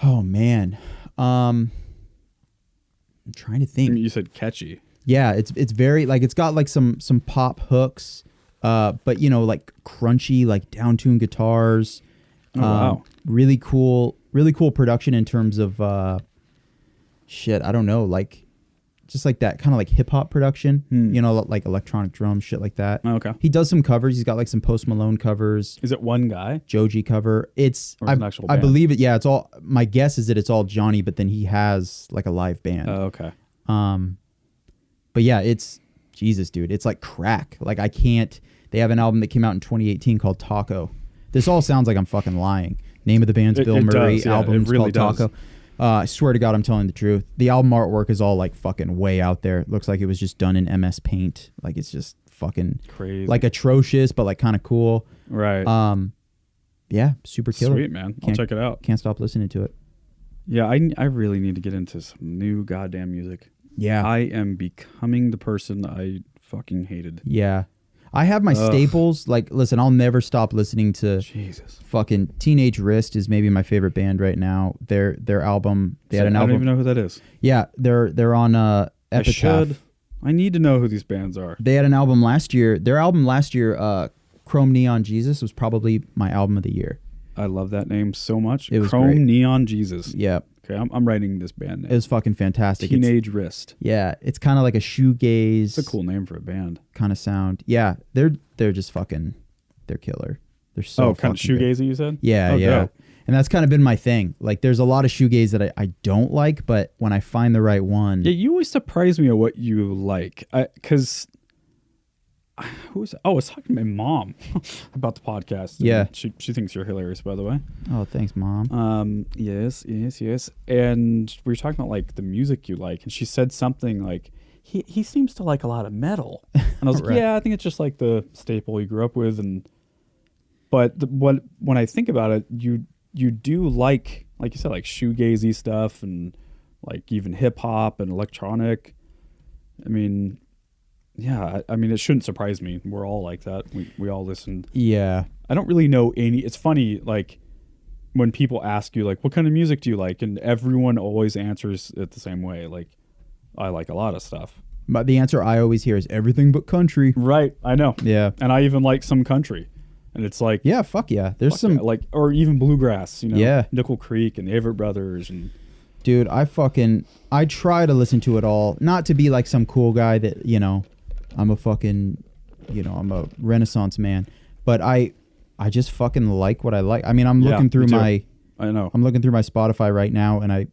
Oh man, I'm trying to think. I mean, you said catchy. Yeah, it's very it's got some pop hooks, but crunchy down-tuned guitars. Oh, wow. Really cool production in terms of I don't know, just that kind of hip hop production. Like electronic drums, shit like that. Oh, okay. He does some covers. He's got some Post Malone covers. Is it one guy? Joji cover. It's an actual I band? believe it. Yeah, it's all. My guess is that it's all Johnny, but then he has a live band. Oh, okay. But yeah, it's Jesus, dude. It's like crack. I can't. They have an album that came out in 2018 called Taco. This all sounds like I'm fucking lying. Name of the band's Bill Murray. Does, yeah, album's really called does. Taco. I swear to God, I'm telling the truth. The album artwork is all fucking way out there. It looks like it was just done in MS Paint. It's just fucking crazy. Atrocious, but kind of cool. Right. Yeah, super killer. Sweet, man. I'll check it out. Can't stop listening to it. Yeah, I really need to get into some new goddamn music. Yeah. I am becoming the person I fucking hated. Yeah. I have my staples. Listen, I'll never stop listening to Jesus. Fucking Teenage Wrist is maybe my favorite band right now. Their album, they had an album. I don't even know who that is. Yeah, they're on Epitaph. I need to know who these bands are. They had an album last year. Their album last year, Chrome Neon Jesus, was probably my album of the year. I love that name so much. It was Chrome great. Neon Jesus. Yeah. Okay, I'm writing this band name. It was fucking fantastic. Teenage Wrist. Yeah, it's kind of like a shoegaze. It's a cool name for a band. Kind of sound. Yeah, they're just fucking, they're killer. They're so kind of shoegazy, you said? Yeah, yeah. Dope. And that's kind of been my thing. There's a lot of shoegaze that I don't like, but when I find the right one. Yeah, you always surprise me at what you like. Because I was talking to my mom about the podcast. Yeah. She thinks you're hilarious, by the way. Oh, thanks, Mom. Yes. And we were talking about the music you like, and she said something like, he seems to like a lot of metal. And I was like, Right. yeah, I think it's just the staple you grew up with. But when I think about it, you do like you said, shoegazy stuff and even hip hop and electronic. I mean, Yeah, I mean, it shouldn't surprise me. We're all like that. We all listen. Yeah. I don't really know any. It's funny, like, when people ask you, like, what kind of music do you like? And everyone always answers it the same way. Like, I like a lot of stuff. But the answer I always hear is everything but country. Right, I know. Yeah. And I even like some country. And it's like... Yeah, fuck yeah. There's some... Yeah, like, or even bluegrass, you know? Yeah. Nickel Creek and the Avett Brothers and... Dude, I try to listen to it all. Not to be like some cool guy that, you know, I'm a fucking, you know, I'm a Renaissance man. But I just fucking like what I like. I mean, I'm looking through my... I know. I'm looking through my Spotify right now, and I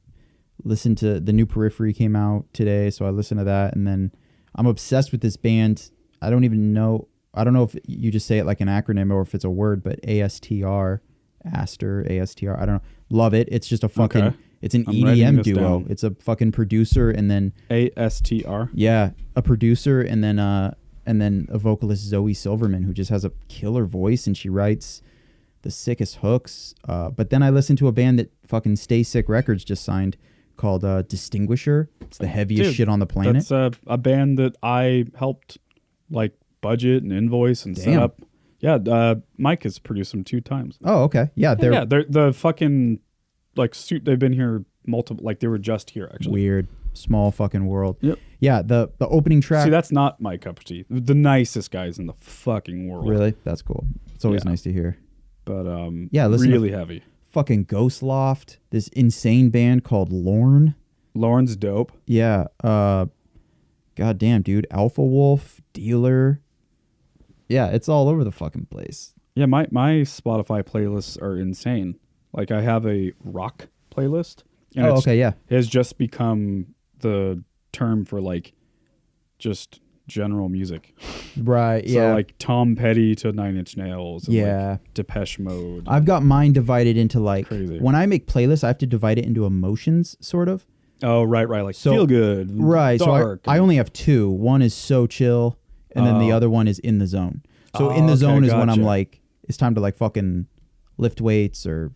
listened to the new Periphery came out today, so I listened to that, and then I'm obsessed with this band. I don't know if you just say it like an acronym or if it's a word, but ASTR, ASTR, I don't know. Love it. It's just a fucking... Okay. It's an EDM duo. Down. It's a fucking producer and then... ASTR? Yeah, a producer and then a vocalist, Zoe Silverman, who just has a killer voice and she writes the sickest hooks. But then I listened to a band that fucking Stay Sick Records just signed called Distinguisher. It's the heaviest shit on the planet. That's a band that I helped like budget and invoice and set up. Yeah, Mike has produced them 2 times. Oh, okay. Yeah, they're the fucking... Like they've been here multiple. Like they were just here actually. Weird, small fucking world. Yep. Yeah, the opening track. See, that's not my cup of tea. The nicest guys in the fucking world. Really, that's cool. It's always nice to hear. But yeah, listen. Really heavy. Fucking Ghost Loft. This insane band called Lorne. Lorne's dope. Yeah. God damn, dude. Alpha Wolf, Dealer. Yeah, it's all over the fucking place. Yeah, my Spotify playlists are insane. Like, I have a rock playlist. And okay, yeah. It has just become the term for, like, just general music. Right, yeah. So, like, Tom Petty to Nine Inch Nails. And like Depeche Mode. I've got mine divided into, like... Crazy. When I make playlists, I have to divide it into emotions, sort of. Oh, right. Like, so, feel good. Right. Dark. So I only have 2. One is So Chill, and then the other one is In the Zone. So In the Zone is when I'm, like... It's time to, like, fucking lift weights or...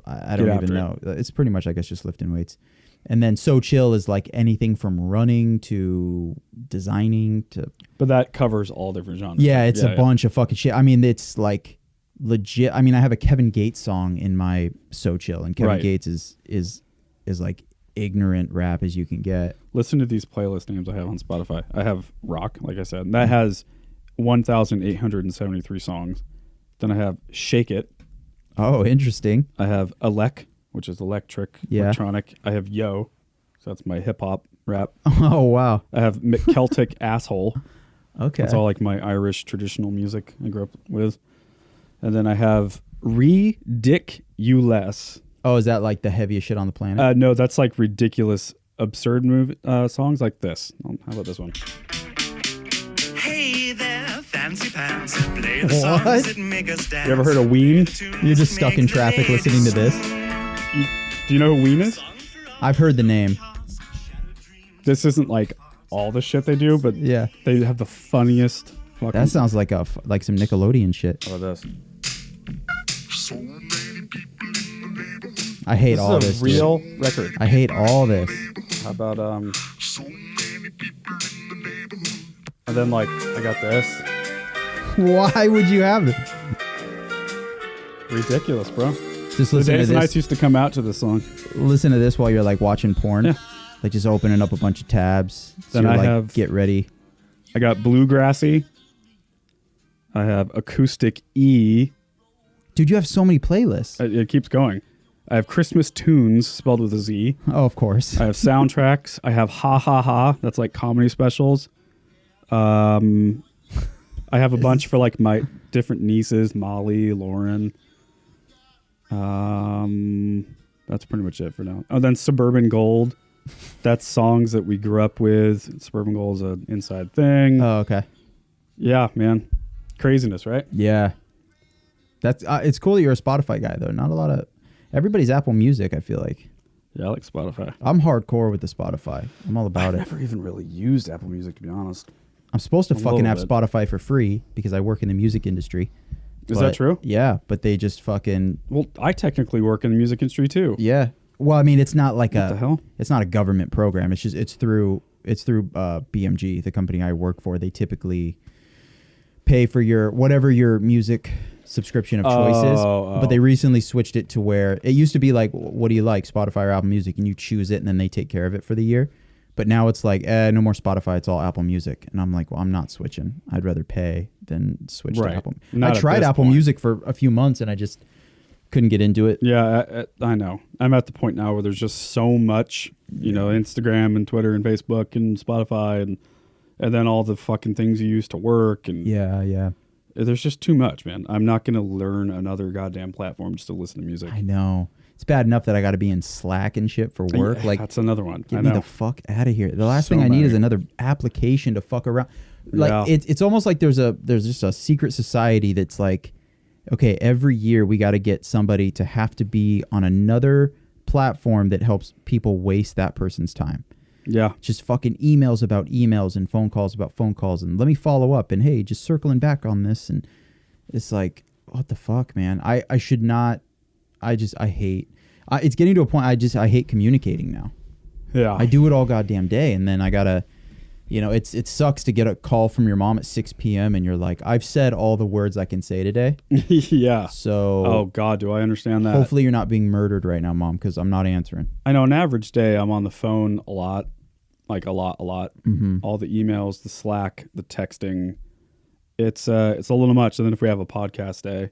I don't even know. It's pretty much, I guess, just lifting weights. And then So Chill is like anything from running to designing to... But that covers all different genres. Yeah, it's a bunch of fucking shit. I mean, it's like legit. I mean, I have a Kevin Gates song in my So Chill, and Kevin Gates is like ignorant rap as you can get. Listen to these playlist names I have on Spotify. I have rock, like I said, and that has 1,873 songs. Then I have Shake It. Oh, interesting. I have Elec, which is electronic. I have Yo, so that's my hip hop rap. Oh, wow. I have Celtic Asshole. Okay. That's all like my Irish traditional music I grew up with. And then I have Ridiculous. Oh, is that like the heaviest shit on the planet? No, that's like ridiculous, absurd songs like this. How about this one? Hey there, fancy pants. Play the songs that make us dance. You ever heard of Ween? You're just stuck in traffic listening to this? Do you know who Ween is? I've heard the name. This isn't like all the shit they do, but yeah, they have the funniest fucking... That sounds like like some Nickelodeon shit. How about this? I hate all this. This is a real record. I hate all this. How about and then like I got this. Why would you have it? Ridiculous, bro. Just the listen days to this. nights used to come out to this song. Listen to this while you're like watching porn. Yeah. Like just opening up a bunch of tabs. So then I like, have get ready. I got Bluegrassy. I have Acoustic E. Dude, you have so many playlists. It keeps going. I have Christmas tunes spelled with a Z. Oh, of course. I have soundtracks. I have Ha Ha Ha. That's like comedy specials. I have a bunch for like my different nieces, Molly, Lauren. That's pretty much it for now. Oh, then Suburban Gold. That's songs that we grew up with. Suburban Gold is an inside thing. Oh, okay. Yeah, man. Craziness, right? Yeah. That's it's cool that you're a Spotify guy though. Not a lot of everybody's Apple Music, I feel like. Yeah, I like Spotify. I'm hardcore with the Spotify. I'm all about I've never even really used Apple Music, to be honest. I'm supposed to fucking have Spotify for free because I work in the music industry. Is that true? Yeah, but they just fucking... Well, I technically work in the music industry too. Yeah. Well, I mean, it's not like what the hell? It's not a government program. It's just, it's through BMG, the company I work for. They typically pay for whatever your music subscription of choice is. But they recently switched it to where it used to be like, what do you like, Spotify or Apple Music? And you choose it and then they take care of it for the year. But now it's like, no more Spotify. It's all Apple Music. And I'm like, well, I'm not switching. I'd rather pay than switch to Apple. I tried Apple Music for a few months and I just couldn't get into it. Yeah, I know. I'm at the point now where there's just so much, Instagram and Twitter and Facebook and Spotify and then all the fucking things you use to work. And yeah. There's just too much, man. I'm not going to learn another goddamn platform just to listen to music. I know. It's bad enough that I got to be in Slack and shit for work. Yeah, that's another one. Get me the fuck out of here. The last thing I need is another application to fuck around. Like it's almost like there's just a secret society that's like, okay, every year we got to get somebody to have to be on another platform that helps people waste that person's time. Yeah. Just fucking emails about emails and phone calls about phone calls and let me follow up and hey, just circling back on this. And it's like, what the fuck, man? I should not. I hate. It's getting to a point. I hate communicating now. Yeah. I do it all goddamn day, and then I gotta, it sucks to get a call from your mom at 6 p.m. and you're like, I've said all the words I can say today. Yeah. So. Oh God, do I understand that? Hopefully you're not being murdered right now, Mom, because I'm not answering. I know. An average day, I'm on the phone a lot, like a lot. Mm-hmm. All the emails, the Slack, the texting. It's a little much. And then if we have a podcast day.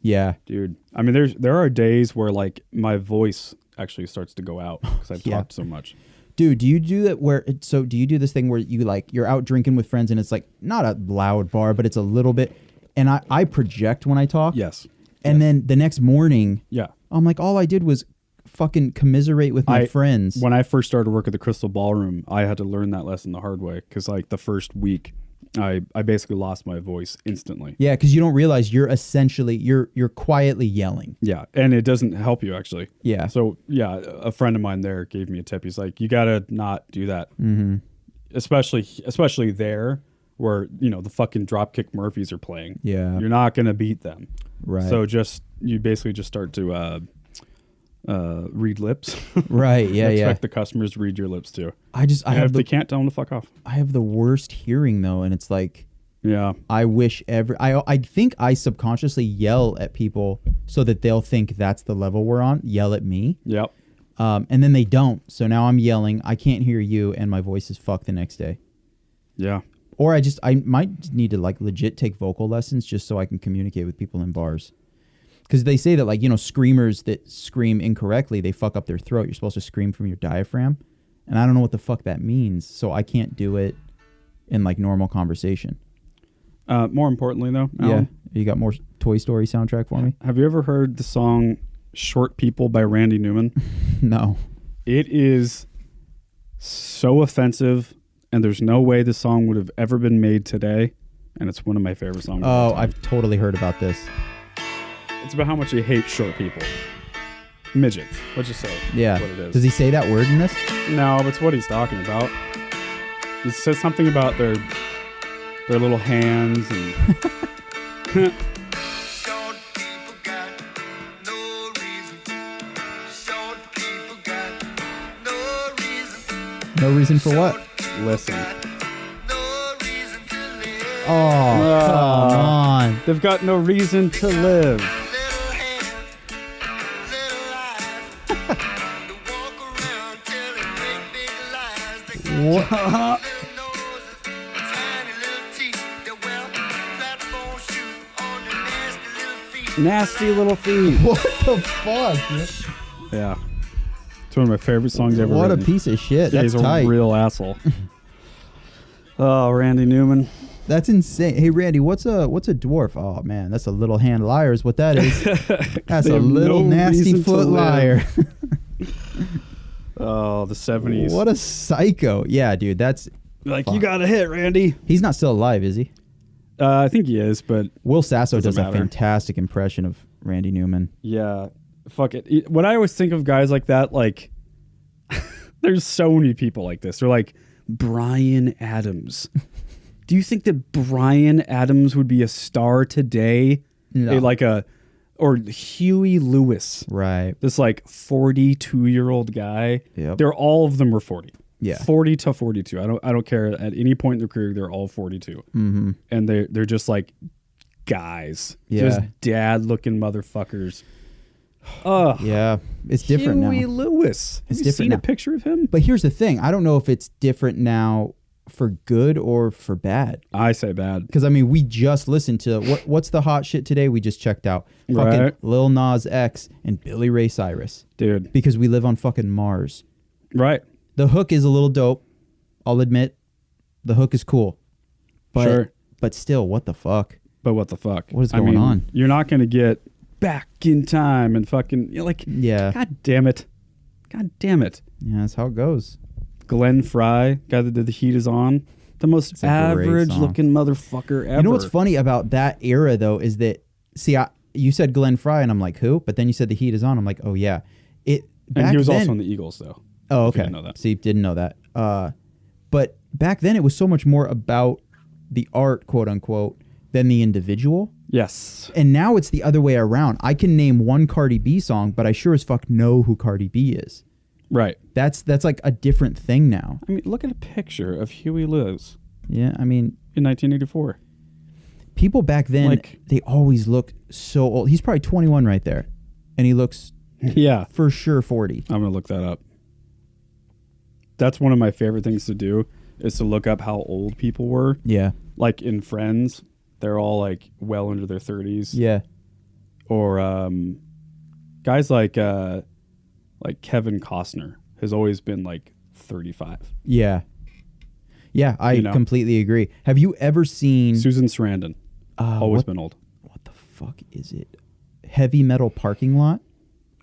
Yeah, dude. I mean, there are days where like my voice actually starts to go out because I've talked so much. Dude, do you do that do you do this thing where you're out drinking with friends and it's like not a loud bar, but it's a little bit, and I project when I talk? Yes. And then the next morning, yeah, I'm like, all I did was fucking commiserate with my friends. When I first started work at the Crystal Ballroom, I had to learn that lesson the hard way because like the first week, I basically lost my voice instantly. Yeah, because you don't realize you're essentially you're quietly yelling. Yeah, and it doesn't help you actually. Yeah. So yeah, a friend of mine there gave me a tip. He's like, you gotta not do that, especially there where the fucking Dropkick Murphys are playing. Yeah, you're not gonna beat them. Right. So you basically just start to read lips. Right. Yeah. Expect the customers to read your lips too. If they can't, tell them to fuck off. I have the worst hearing though, and it's like, yeah. I wish I think I subconsciously yell at people so that they'll think that's the level we're on. Yell at me. Yep. And then they don't. So now I'm yelling. I can't hear you, and my voice is fucked the next day. Yeah. Or I might need to like legit take vocal lessons just so I can communicate with people in bars. Because they say that like, screamers that scream incorrectly, they fuck up their throat. You're supposed to scream from your diaphragm. And I don't know what the fuck that means. So I can't do it in like normal conversation. More importantly though, Alan, you got more Toy Story soundtrack for me? Have you ever heard the song Short People by Randy Newman? No. It is so offensive, and there's no way the song would have ever been made today. And it's one of my favorite songs. Oh, I've totally heard about this. It's about how much he hates short people. Midgets. Let's just say yeah. what it is. Does he say that word in this? No, but it's what he's talking about. He says something about their little hands and Short people got no reason. Short people got no reason. No reason for what? listen. No reason to live. Oh, come on. They've got no reason to live. Little hands, little eyes. To walk around telling great big lies. They got What? little noses, tiny little teeth. They wear platform shoes on their nasty little feet. Nasty little feet. What the fuck? Yeah. It's one of my favorite songs ever What written. a piece of shit. Yeah, That's he's tight. a real asshole. Oh, Randy Newman. That's insane. Hey, Randy, what's a dwarf? Oh, man, that's a little hand liar is what that is. That's They a have little no nasty reason to foot liar. Oh, the 70s. What a psycho. Yeah, dude, that's... Like, fuck. you got a hit, Randy. He's not still alive, is he? I think he is, but Will Sasso Doesn't does a matter. fantastic impression of Randy Newman. yeah, fuck it. When I always think of guys like that, like, there's so many people like this. They're like, Bryan Adams. Do you think that Bryan Adams would be a star today? No. Or Huey Lewis. Right. This like 42-year-old guy. Yep. All of them were 40. Yeah. 40 to 42. I don't care. At any point in their career, they're all 42. Mm-hmm. And they're just like guys. Yeah. Just dad-looking motherfuckers. Oh, yeah. It's different Huey now. Lewis. Have It's you different seen now. a picture of him? But here's the thing. I don't know if it's different now for good or for bad. I say bad. Because, I mean, we just listened to what's the hot shit today? We just checked out fucking Right. Lil Nas X and Billy Ray Cyrus. Dude. Because we live on fucking Mars. Right. The hook is a little dope. I'll admit. The hook is cool. But, Sure. But still, what the fuck? But what the fuck? What is going on? You're not going to get back in time and fucking, like, Yeah. God damn it. God damn it. Yeah, that's how it goes. Glenn Fry, guy that did The Heat Is On. The most It's a great average song. looking motherfucker ever. You know what's funny about that era, though, is that, see, you said Glenn Fry, and I'm like, who? But then you said The Heat Is On. I'm like, oh, yeah. And he was also on the Eagles, though. Oh, If you okay. didn't know that. See, didn't know that. But back then, it was so much more about the art, quote unquote, than the individual. Yes. And now it's the other way around. I can name one Cardi B song, but I sure as fuck know who Cardi B is. Right. That's like a different thing now. I mean, look at a picture of Huey Lewis Yeah, I mean, in 1984. people back then, Like- they always look so old. He's probably 21 right there. And he looks Yeah. for sure 40. I'm going to look that up. That's one of my favorite things to do is to look up how old people were. Yeah. Like in Friends, they're all like well into their 30s. Yeah. Or guys like Kevin Costner has always been like 35. Yeah. Yeah, I You know? completely agree. Have you ever seen Susan Sarandon, always been old. what the fuck is it? Heavy Metal Parking Lot?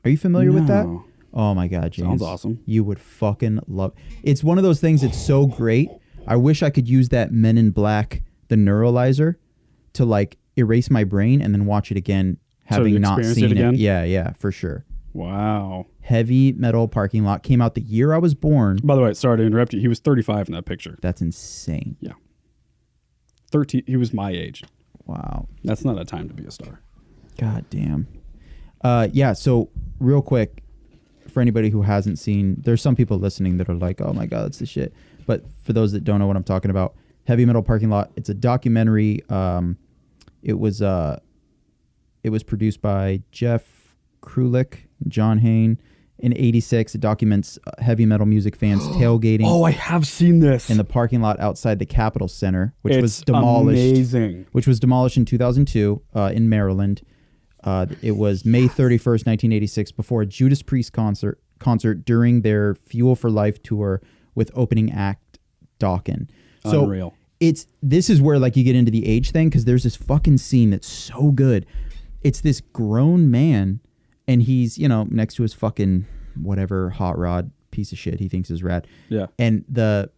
Are you familiar with that? No. Oh my god, James. Sounds awesome. You would fucking love. It's one of those things that's so great. I wish I could use that Men in Black, the neuralizer, to like erase my brain and then watch it again, having not experience seen it again? Yeah, for sure. Wow. Heavy Metal Parking Lot came out the year I was born. By the way, sorry to interrupt you. He was 35 in that picture. That's insane. 13. He was my age. Wow. That's not a time to be a star. God damn. Yeah, so real quick, for anybody who hasn't seen, there's some people listening that are like, oh my God, that's the shit. But for those that don't know what I'm talking about, Heavy Metal Parking Lot, it's a documentary. It was produced by Jeff Krulik, John Hain. In 86, it documents heavy metal music fans tailgating Oh, I have seen this. in the parking lot outside the Capitol Center, which was It's demolished. amazing. Which was demolished in 2002 in Maryland. It was May 31st, 1986, before a Judas Priest concert during their Fuel for Life tour with opening act Dokken. So Unreal. this is where like you get into the age thing, because there's this fucking scene that's so good. It's this grown man, and he's, you know, next to his fucking whatever hot rod piece of shit he thinks is rad. Yeah. And the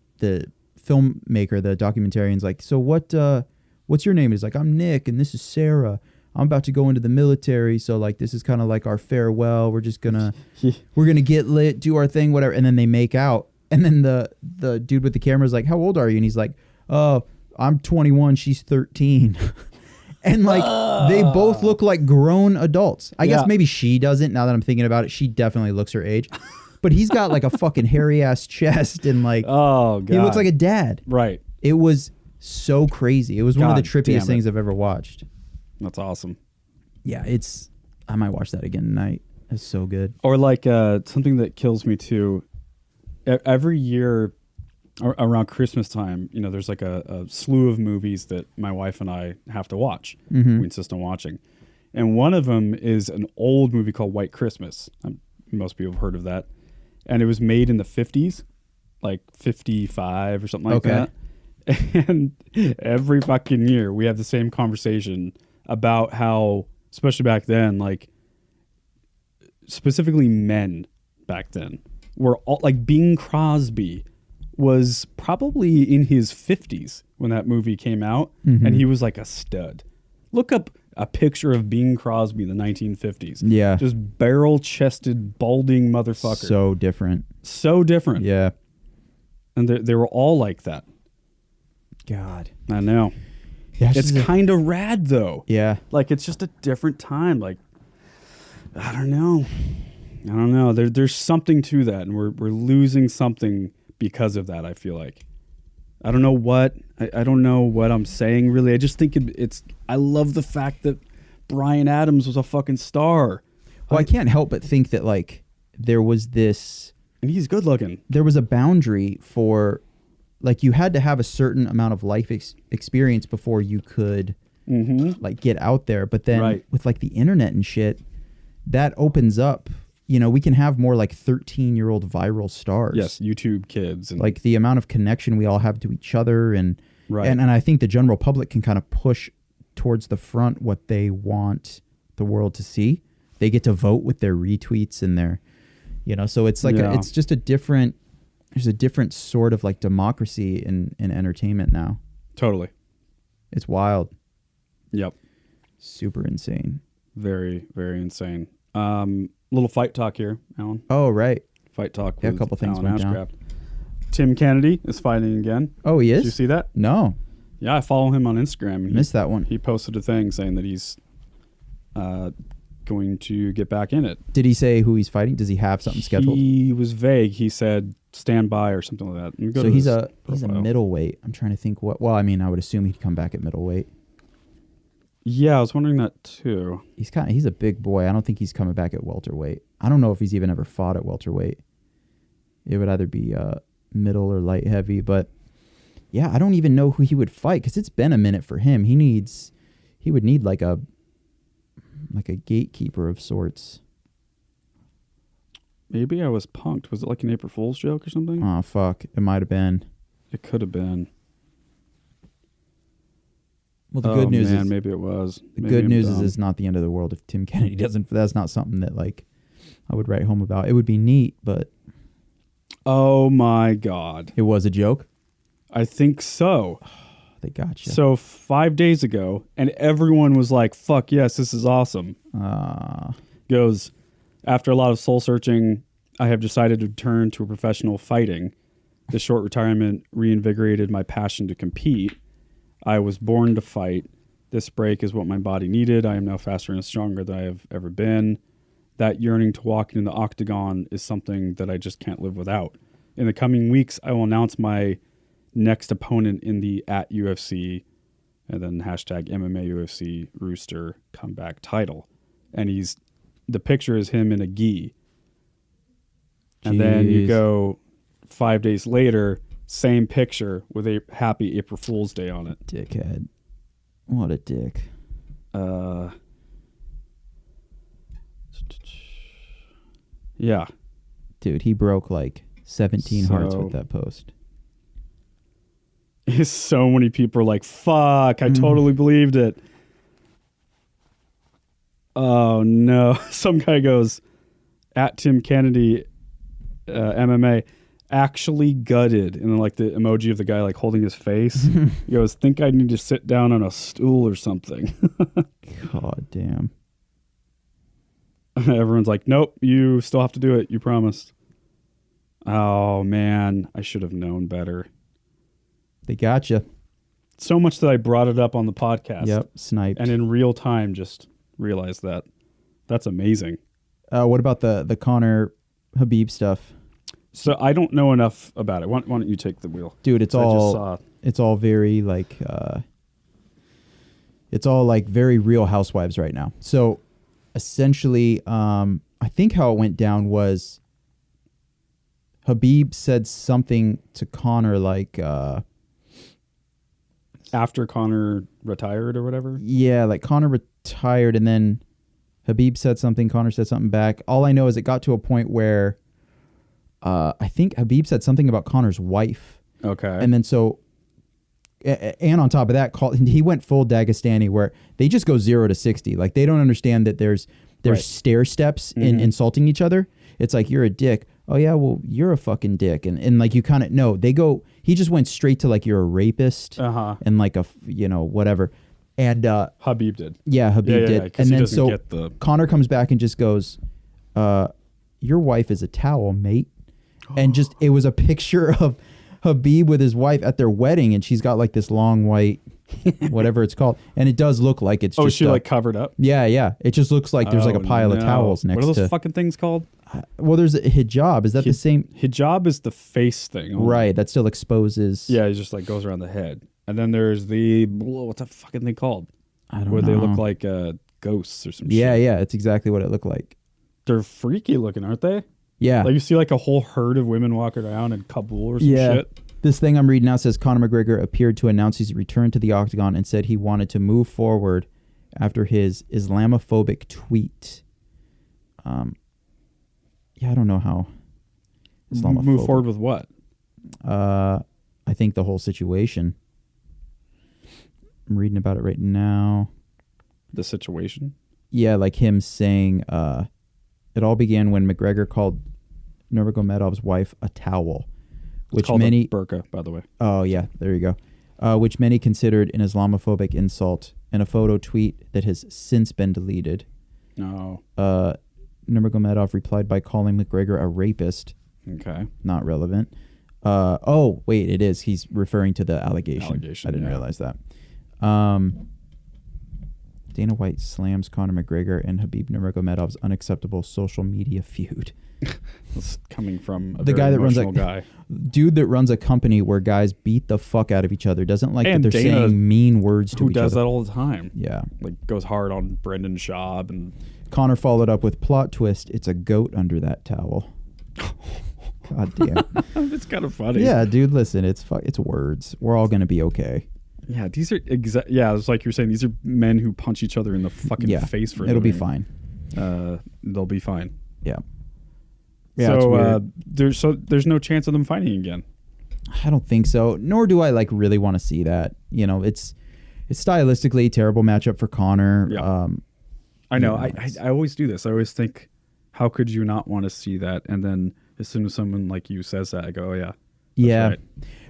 filmmaker, the documentarian's like, so what's your name? He's like, I'm Nick, and this is Sarah. I'm about to go into the military, so like this is kind of like our farewell. We're just gonna get lit, do our thing, whatever. And then they make out, and then the dude with the camera is like, how old are you? And he's like, oh, I'm 21. She's 13. And like they both look like grown adults. I guess maybe she doesn't. Now that I'm thinking about it, she definitely looks her age. But he's got like a fucking hairy ass chest, and like Oh, God. he looks like a dad. Right. It was so crazy. It was one of the God damn trippiest it. things I've ever watched. That's awesome. Yeah, I might watch that again tonight. It's so good. Or like something that kills me too. Every year around Christmas time, you know, there's like a slew of movies that my wife and I have to watch. Mm-hmm. We insist on watching. And one of them is an old movie called White Christmas. Most people have heard of that. And it was made in the 50s, like 55 or something like that. And every fucking year we have the same conversation about how, especially back then, like specifically men back then were all like Bing Crosby was probably in his 50s when that movie came out, and he was like a stud. Look up a picture of Bing Crosby in the 1950s. Yeah. Just barrel-chested, balding motherfucker. So different. So different. Yeah. And they were all like that. God. I know. Yeah, It's kind of rad, though. Yeah. Like, it's just a different time. Like, I don't know. There's something to that, and we're losing something because of that. I feel like I don't know what I'm saying really. I just think I love the fact that Bryan Adams was a fucking star. Well, I can't help but think that like there was this, and he's good looking. There was a boundary for, like, you had to have a certain amount of life experience before you could like get out there. But then with like the internet and shit, that opens up. You know, we can have more like 13-year-old viral stars. Yes, YouTube kids. And like the amount of connection we all have to each other. And I think the general public can kind of push towards the front what they want the world to see. They get to vote with their retweets and their, you know, so it's like, it's just there's a different sort of like democracy in entertainment now. Totally. It's wild. Yep. Super insane. Very, very insane. Little fight talk here, Alan. Oh, right. Fight talk. Yeah, a couple things went down. Tim Kennedy is fighting again. Oh, he is? Did you see that? No. Yeah, I follow him on Instagram. Missed that one. He posted a thing saying that he's going to get back in it. Did he say who he's fighting? Does he have something scheduled? He was vague. He said stand by or something like that. So he's a middleweight. I'm trying to think what. Well, I mean, I would assume he'd come back at middleweight. Yeah, I was wondering that too. He's a big boy. I don't think he's coming back at welterweight. I don't know if he's even ever fought at welterweight. It would either be middle or light heavy, but yeah, I don't even know who he would fight because it's been a minute for him. He would need like a gatekeeper of sorts. Maybe I was punked. Was it like an April Fool's joke or something? Oh fuck, it might have been. It could have been. Well, the good news is maybe it was. The good news is it's not the end of the world if Tim Kennedy doesn't. That's not something that like I would write home about. It would be neat, but oh my god, it was a joke. I think so. They got you. So 5 days ago, and everyone was like, "Fuck yes, this is awesome." Goes after a lot of soul searching, I have decided to return to professional fighting. The short retirement reinvigorated my passion to compete. I was born to fight. This break is what my body needed. I am now faster and stronger than I have ever been. That yearning to walk in the octagon is something that I just can't live without. In the coming weeks, I will announce my next opponent in the @UFC and then hashtag MMA UFC Rooster comeback title. And the picture is him in a gi. And then you go 5 days later, same picture with a happy April Fool's Day on it. Dickhead. What a dick. Yeah. Dude, he broke like 17 hearts with that post. So many people are like, fuck, I totally believed it. Oh, no. Some guy goes, @Tim Kennedy, MMA, actually gutted. And then like the emoji of the guy like holding his face. He goes, think I need to sit down on a stool or something. God damn. Everyone's like, nope, you still have to do it. You promised. Oh, man. I should have known better. They got you. So much that I brought it up on the podcast. Yep, sniped. And in real time, just realized that. That's amazing. What about the Conor Habib stuff? So I don't know enough about it. Why don't you take the wheel? Dude, it's all very like it's all like very Real Housewives right now. So essentially, I think how it went down was Habib said something to Conor like after Conor retired or whatever? Yeah, like Conor retired and then Habib said something, Conor said something back. All I know is it got to a point where I think Habib said something about Conor's wife. Okay. And then so, and on top of that, he went full Dagestani where they just go 0 to 60. Like they don't understand that there's stair steps in insulting each other. It's like, you're a dick. Oh yeah, well, you're a fucking dick. And like, you kind of know he just went straight to like, you're a rapist and like whatever. And Habib did. Yeah, Habib did. And then so Conor comes back and just goes, your wife is a towel, mate. And just, it was a picture of Habib with his wife at their wedding, and she's got like this long white, whatever it's called, and it does look like it's. Oh, just she like covered up. Yeah. It just looks like there's like a pile of towels next to. What are those fucking things called? Well, there's a hijab. Is that the same? Hijab is the face thing, only. Right? That still exposes. Yeah, it just like goes around the head, and then there's the what's that fucking thing called? I don't know. Where they look like ghosts or some shit. Yeah, it's exactly what it looked like. They're freaky looking, aren't they? Yeah. Like you see like a whole herd of women walking around in Kabul or some shit. This thing I'm reading now says Conor McGregor appeared to announce his return to the octagon and said he wanted to move forward after his Islamophobic tweet. Yeah, I don't know how. Move forward with what? I think the whole situation. I'm reading about it right now. The situation? Yeah, like him saying it all began when McGregor called Nurmagomedov's wife a towel. Which many burqa, by the way. Oh, yeah, there you go. Which many considered an Islamophobic insult in a photo tweet that has since been deleted. No. Nurmagomedov replied by calling McGregor a rapist. Okay. Not relevant. Oh, wait, it is. He's referring to the allegation. I didn't realize that. Dana White slams Conor McGregor and Habib Nurmagomedov's unacceptable social media feud. It's coming from the guy that runs guy. Dude that runs a company where guys beat the fuck out of each other, doesn't like that they're saying mean words to each other. Who does that all the time? Yeah. Like goes hard on Brendan Schaub and Conor followed up with plot twist, it's a goat under that towel. God damn. It's kind of funny. Yeah, dude, listen, it's words. We're all going to be okay. Yeah, these are it's like you're saying, these are men who punch each other in the fucking face for it'll be fine. They'll be fine. Yeah. Yeah. So there's no chance of them fighting again. I don't think so. Nor do I like really want to see that. You know, it's stylistically a terrible matchup for Conor. Yeah. I know. I always do this. I always think, how could you not want to see that? And then as soon as someone like you says that, I go, oh yeah. Yeah. Right.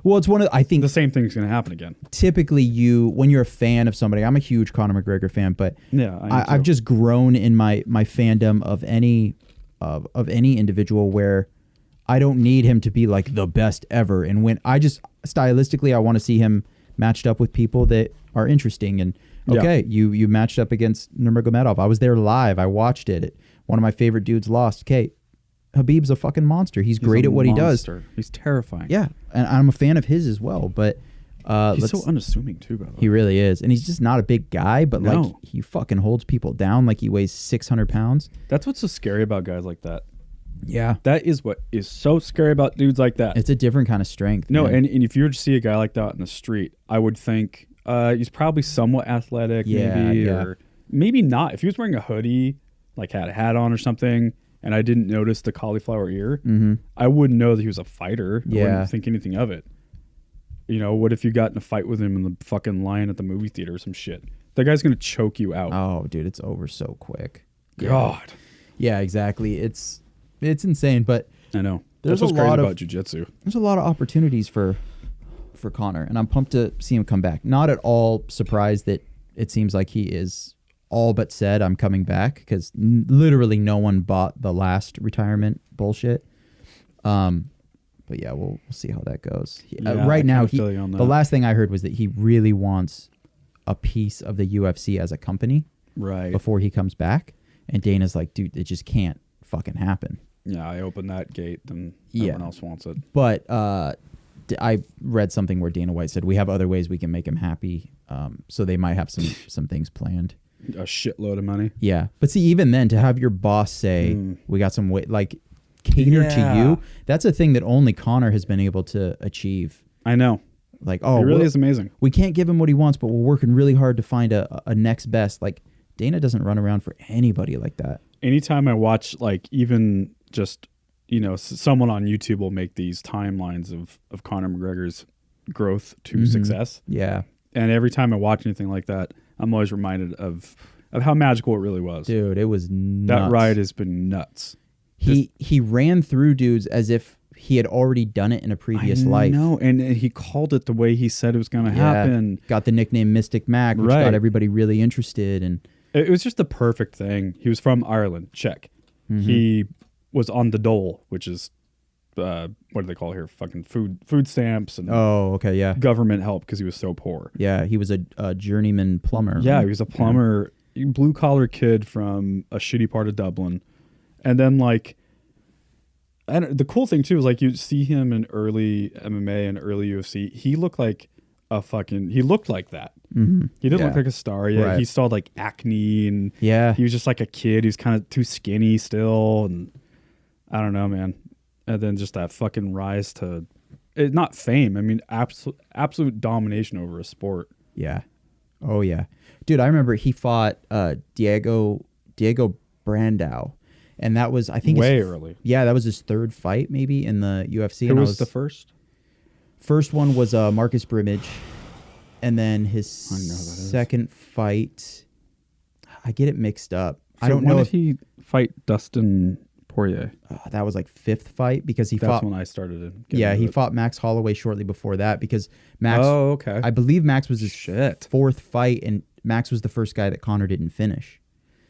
Well, it's I think the same thing's going to happen again. Typically when you're a fan of somebody, I'm a huge Conor McGregor fan, but yeah, I've just grown in my fandom of any individual where I don't need him to be like the best ever. And when stylistically, I want to see him matched up with people that are interesting. And you matched up against Nurmagomedov. I was there live. I watched it. One of my favorite dudes lost. Okay. Habib's a fucking monster. He's great at what he does. He's terrifying. Yeah, and I'm a fan of his as well. But he's so unassuming too, by the way. He really is, and he's just not a big guy. But like he fucking holds people down. Like he weighs 600 pounds. That's what's so scary about guys like that. Yeah, that is what is so scary about dudes like that. It's a different kind of strength. No, and if you were to see a guy like that in the street, I would think he's probably somewhat athletic, maybe, or maybe not. If he was wearing a hoodie, like had a hat on or something, and I didn't notice the cauliflower ear, I wouldn't know that he was a fighter. I wouldn't think anything of it. You know, what if you got in a fight with him in the fucking line at the movie theater or some shit? That guy's going to choke you out. Oh, dude, it's over so quick. God. Yeah, exactly. It's insane, but I know. That's what's crazy about jiu-jitsu. There's a lot of opportunities for Conor, and I'm pumped to see him come back. Not at all surprised that it seems like he is all but said I'm coming back, because literally no one bought the last retirement bullshit. But yeah, we'll see how that goes. Right now, the last thing I heard was that he really wants a piece of the UFC as a company, right, before he comes back. And Dana's like, dude, it just can't fucking happen. Yeah, I open that gate, then everyone else wants it. But I read something where Dana White said we have other ways we can make him happy. So they might have some things planned. A shitload of money. Yeah, but see, even then, to have your boss say we got some way, like cater to you, that's a thing that only Conor has been able to achieve. I know. Like, it really is amazing. We can't give him what he wants, but we're working really hard to find a next best. Like, Dana doesn't run around for anybody like that. Anytime I watch, like, even just, you know, someone on YouTube will make these timelines of Conor McGregor's growth to success. Yeah. And every time I watch anything like that, I'm always reminded of how magical it really was. Dude, it was nuts. That ride has been nuts. He ran through dudes as if he had already done it in a previous life. No, and he called it the way he said it was going to happen. Got the nickname Mystic Mac, which got everybody really interested. And it was just the perfect thing. He was from Ireland, check. He was on the dole, which is what do they call it here? Fucking food stamps and Oh, okay, yeah. government help because he was so poor. Yeah, he was a journeyman plumber. Yeah, he was a plumber, blue collar kid from a shitty part of Dublin, and then like, and the cool thing too is like you see him in early MMA and early UFC. He looked like he looked like that. Mm-hmm. He didn't look like a star yet. Right. He still had like acne and Yeah. he was just like a kid. He was kind of too skinny still, and I don't know, man. And then just that fucking rise to, not fame. I mean, absolute domination over a sport. Yeah. Oh yeah, dude. I remember he fought Diego Brandao, and that was I think way early. Yeah, that was his third fight maybe in the UFC. Who was the first? First one was Marcus Brimage, and then his second fight. I get it mixed up. So I don't know when if did he fight Dustin Poirier. That was like fifth fight because he That's fought. when I started it. Yeah, he fought Max Holloway shortly before that because Max. Oh, okay. I believe Max was his fourth fight, and Max was the first guy that Conor didn't finish.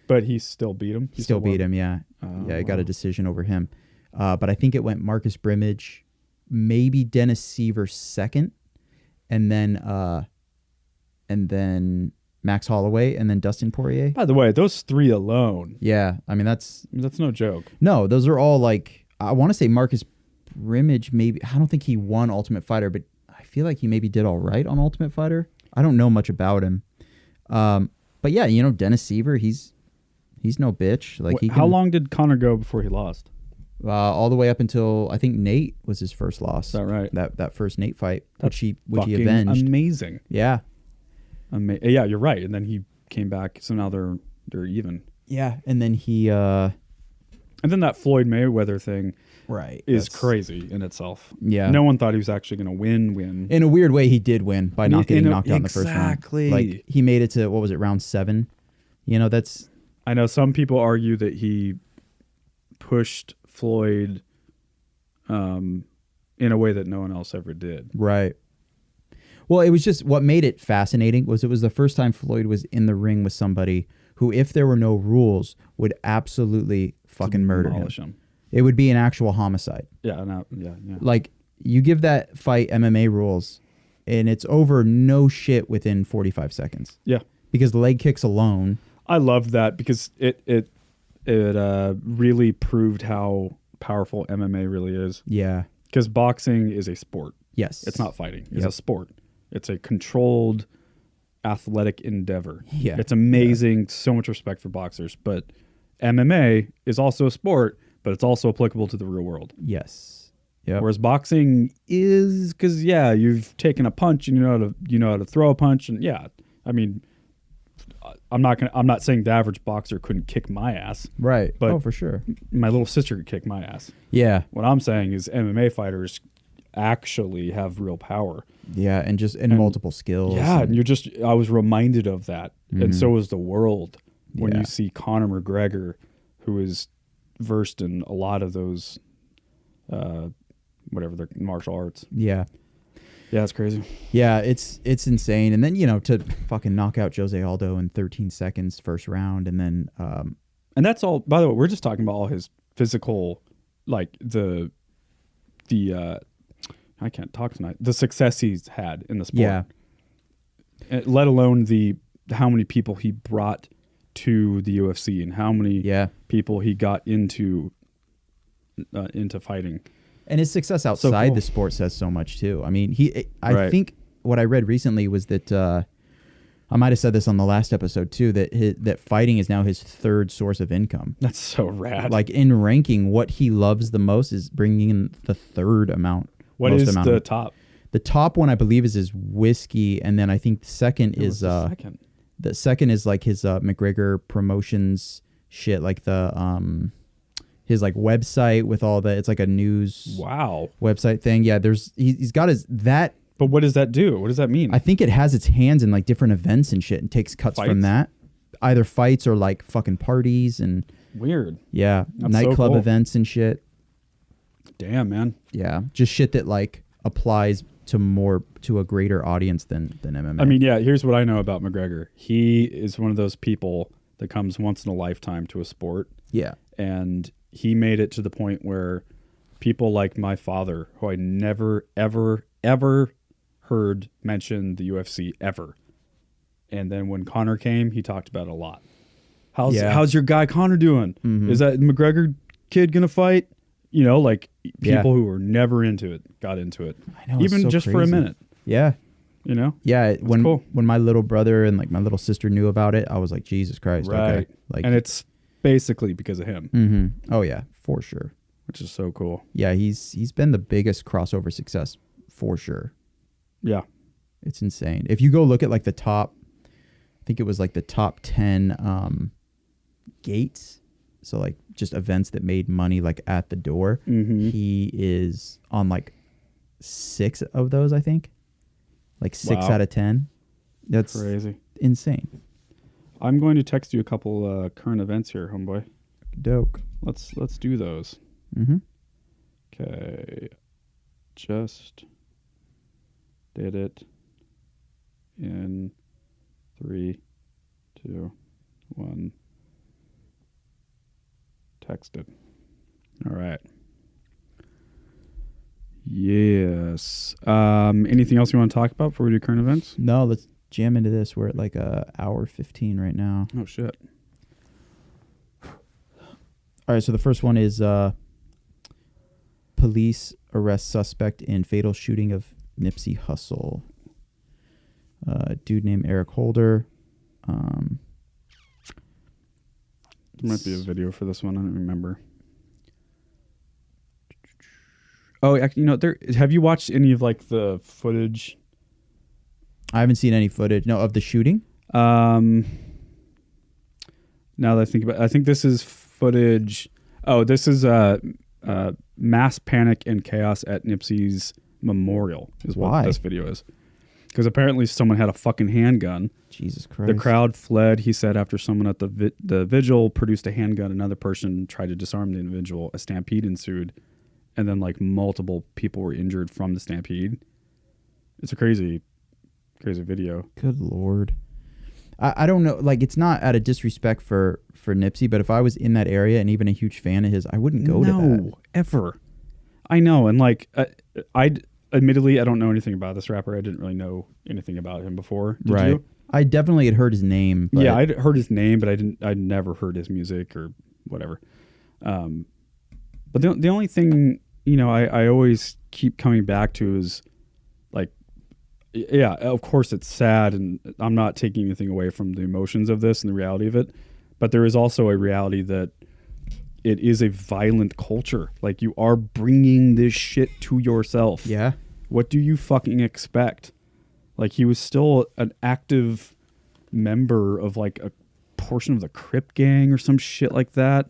But he still beat him. He still beat him. Yeah, yeah. He got a decision over him. But I think it went Marcus Brimage, maybe Dennis Seaver second, and then Max Holloway, and then Dustin Poirier. By the way, those three alone. Yeah, I mean that's no joke. No, those are all like I want to say Marcus Brimage. Maybe I don't think he won Ultimate Fighter, but I feel like he maybe did all right on Ultimate Fighter. I don't know much about him, but yeah, you know Dennis Seaver. He's no bitch. Like how long did Conor go before he lost? All the way up until I think Nate was his first loss. Is that right? That first Nate fight, which he avenged. Amazing. Yeah. Yeah, you're right. And then he came back, so now they're even. Yeah, and then he and then that Floyd Mayweather thing, right, is crazy in itself. Yeah, no one thought he was actually going to win. In a weird way, he did win by not getting knocked out in the first round. Exactly. Like he made it to what was it, round 7? You know, that's. I know some people argue that he pushed Floyd, in a way that no one else ever did. Right. Well, it was just what made it fascinating was it was the first time Floyd was in the ring with somebody who, if there were no rules, would absolutely fucking murder him. It would be an actual homicide. Yeah, yeah. Like, you give that fight MMA rules, and it's over no shit within 45 seconds. Yeah. Because leg kicks alone. I loved that because it really proved how powerful MMA really is. Yeah. Because boxing is a sport. Yes. It's not fighting. It's a sport. It's a controlled athletic endeavor. Yeah. It's amazing. Yeah. So much respect for boxers. But MMA is also a sport, but it's also applicable to the real world. Yes. Yep. Whereas boxing is because, yeah, you've taken a punch and you know how to throw a punch. And yeah, I mean, I'm not saying the average boxer couldn't kick my ass. Right. But for sure. My little sister could kick my ass. Yeah. What I'm saying is MMA fighters actually have real power. Yeah, and multiple skills. Yeah, and I was reminded of that. Mm-hmm. And so is the world when you see Conor McGregor, who is versed in a lot of those whatever their martial arts. Yeah. Yeah, it's crazy. Yeah, it's insane. And then, to fucking knock out Jose Aldo in 13 seconds first round, and then and that's all, by the way, we're just talking about all his physical, like the I can't talk tonight. The success he's had in the sport. Yeah. Let alone how many people he brought to the UFC and how many people he got into fighting. And his success outside the sport says so much too. I mean, I think what I read recently was that I might have said this on the last episode too, that fighting is now his third source of income. That's so rad. Like in ranking, what he loves the most is bringing in the third amount. What is the top? The top one, I believe, is his whiskey, and then I think the second is the second is like his McGregor Promotions shit, like the his like website with all the, it's like a news website thing. Yeah, he's got that. But what does that do? What does that mean? I think it has its hands in like different events and shit, and takes cuts from that, either fights or like fucking parties and weird. Yeah, that's nightclub events and shit. Damn, man. Yeah, just shit that like applies to a greater audience than MMA. I mean, yeah, here's what I know about McGregor. He is one of those people that comes once in a lifetime to a sport. Yeah. And he made it to the point where people like my father, who I never, ever, ever heard mention the UFC ever. And then when Conor came, he talked about it a lot. How's your guy Conor doing? Mm-hmm. Is that McGregor kid gonna fight? You know, like people who were never into it got into it. I know, even it's so just crazy. for a minute. Yeah. You know? Yeah. When cool. when my little brother and like my little sister knew about it, I was like, Jesus Christ. Right. Okay. Like, and it's basically because of him. Mm-hmm. Oh yeah, for sure. Which is so cool. Yeah, he's been the biggest crossover success for sure. Yeah. It's insane. If you go look at like the top, I think it was like the top 10 gates. So like just events that made money like at the door. Mm-hmm. He is on like 6 of those, I think. Like 6 out of 10. That's crazy. Insane. I'm going to text you a couple current events here, homeboy. Dope. Let's do those. Mm-hmm. Okay. Just did it in 3, 2, 1. Texted. All right. Yes. Anything else you want to talk about before we do current events? No, let's jam into this. We're at like hour 15 right now. Oh shit. All right, so the first one is police arrest suspect in fatal shooting of Nipsey Hussle. Dude named Eric Holder. There might be a video for this one. I don't remember. Oh, you know, have you watched any of like the footage? I haven't seen any footage. No, of the shooting. Now that I think about it, I think this is footage. Oh, this is mass panic and chaos at Nipsey's memorial is what this video is. Because apparently someone had a fucking handgun. Jesus Christ. The crowd fled, he said, after someone at the vigil produced a handgun. Another person tried to disarm the individual. A stampede ensued. And then like multiple people were injured from the stampede. It's a crazy video. Good Lord. I don't know. Like, it's not out of disrespect for Nipsey, but if I was in that area and even a huge fan of his, I wouldn't go to that. No, ever. I know. And like, admittedly, I don't know anything about this rapper. I didn't really know anything about him before. Did you? I definitely had heard his name. But yeah, I'd heard his name, but I'd never heard his music or whatever. But the only thing, you know, I always keep coming back to is like, yeah, of course it's sad, and I'm not taking anything away from the emotions of this and the reality of it, but there is also a reality that it is a violent culture. Like, you are bringing this shit to yourself. Yeah. What do you fucking expect? Like, he was still an active member of like a portion of the Crip gang or some shit like that.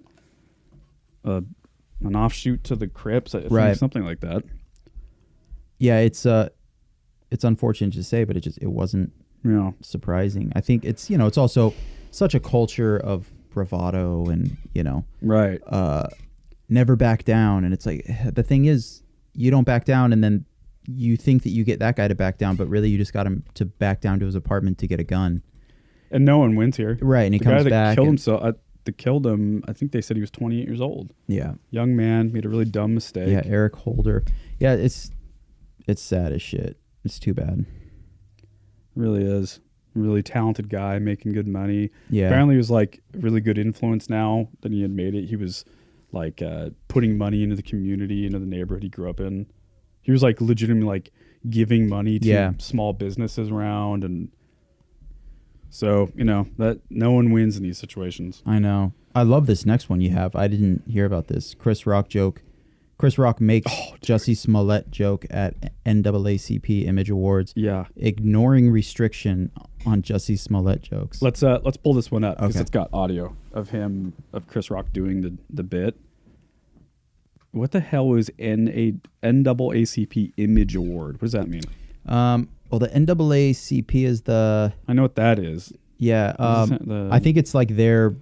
An offshoot to the Crips, I think, something like that. Yeah, it's unfortunate to say, but it wasn't surprising. I think it's also such a culture of bravado and, right. Never back down. And it's like, the thing is, you don't back down, and then you think that you get that guy to back down, but really you just got him to back down to his apartment to get a gun. And no one wins here. Right, and he comes back. The guy that killed himself, that killed him, I think they said he was 28 years old. Yeah. Young man, made a really dumb mistake. Yeah, Eric Holder. Yeah, it's sad as shit. It's too bad. Really is. Really talented guy, making good money. Yeah. Apparently he was like a really good influence now that he had made it. He was like putting money into the community, into the neighborhood he grew up in. He was like legitimately like giving money to small businesses around, and so, that no one wins in these situations. I know. I love this next one you have. I didn't hear about this. Chris Rock joke. Chris Rock makes Jussie Smollett joke at NAACP Image Awards. Yeah. Ignoring restriction on Jussie Smollett jokes. Let's pull this one up because it's got audio of Chris Rock doing the bit. What the hell is NAACP Image Award? What does that mean? Well, the NAACP is the... I know what that is. Yeah. I think it's like their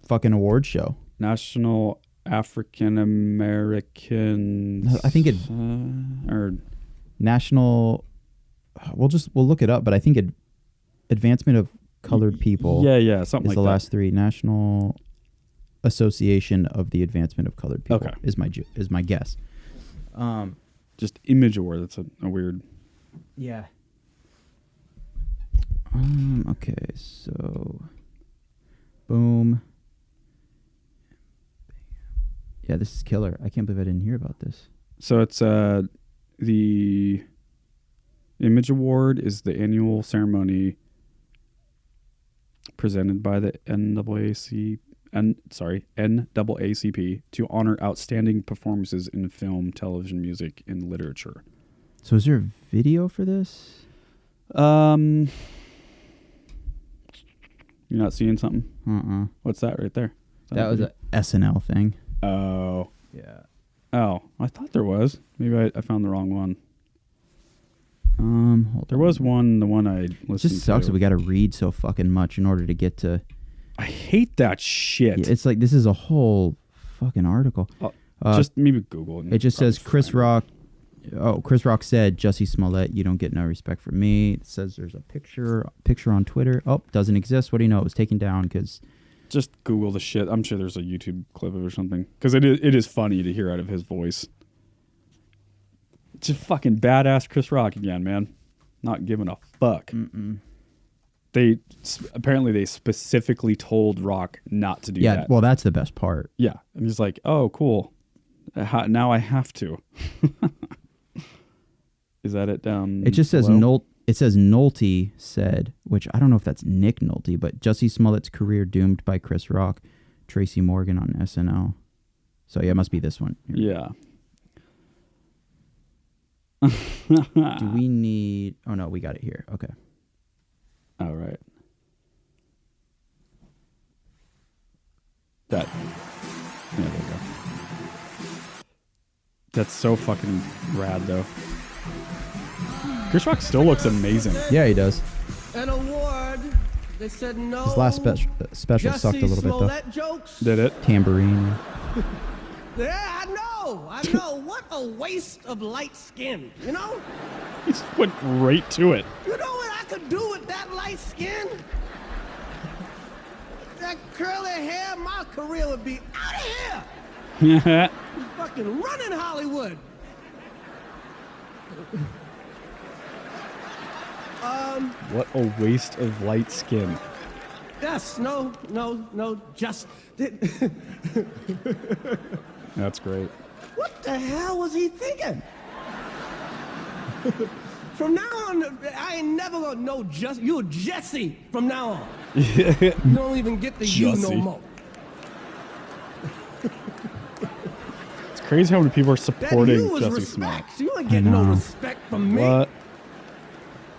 fucking award show. National African American... I think it... or National... We'll look it up, but I think Advancement of Colored People... Yeah, something like that. Is the last three. National Association of the Advancement of Colored People is my guess. Just Image Award. That's a weird. Yeah. Okay, so boom. Yeah, this is killer. I can't believe I didn't hear about this. So it's the Image Award is the annual ceremony presented by the NAACP to honor outstanding performances in film, television, music, and literature. So is there a video for this? You're not seeing something? What's that right there? That was a SNL thing. Oh. Yeah. Oh, I thought there was. Maybe I found the wrong one. Hold There on. was one, the one I listened to. It just sucks that we got to read so fucking much in order to get to... I hate that shit. Yeah, it's like, this is a whole fucking article. Just maybe Google it. It just says Chris Rock... Oh, Chris Rock said, Jussie Smollett, you don't get no respect from me. It says there's a picture on Twitter. Oh, doesn't exist. What do you know? It was taken down because... Just Google the shit. I'm sure there's a YouTube clip of it or something. Because it is funny to hear out of his voice. It's just fucking badass Chris Rock again, man. Not giving a fuck. Mm-mm. They specifically told Rock not to do that. Yeah, well, that's the best part. Yeah. And he's like, oh, cool. Now I have to. Is that it down? It just says below? It says Nolte said, which I don't know if that's Nick Nolte, but Jussie Smollett's career doomed by Chris Rock, Tracy Morgan on SNL. So yeah, it must be this one. Here. Yeah. Do we need... Oh no, we got it here. Okay. All right. There we go. That's so fucking rad, though. Chris Rock still looks amazing. Yeah, he does. An award. They said no. His last special sucked a little bit though. Jokes. Did it? Tambourine. Yeah, I know. What a waste of light skin. You know? He just went right to it. You know what I could do with that light skin? That curly hair, my career would be out of here. Yeah. Fucking running Hollywood. What a waste of light skin. Yes, no, just... That's great. What the hell was he thinking? From now on, I ain't never gonna know you're Jesse from now on. You don't even get the you no more. It's crazy how many people are supporting that you was Jussie respect. Smollett. You ain't getting no respect from me. What?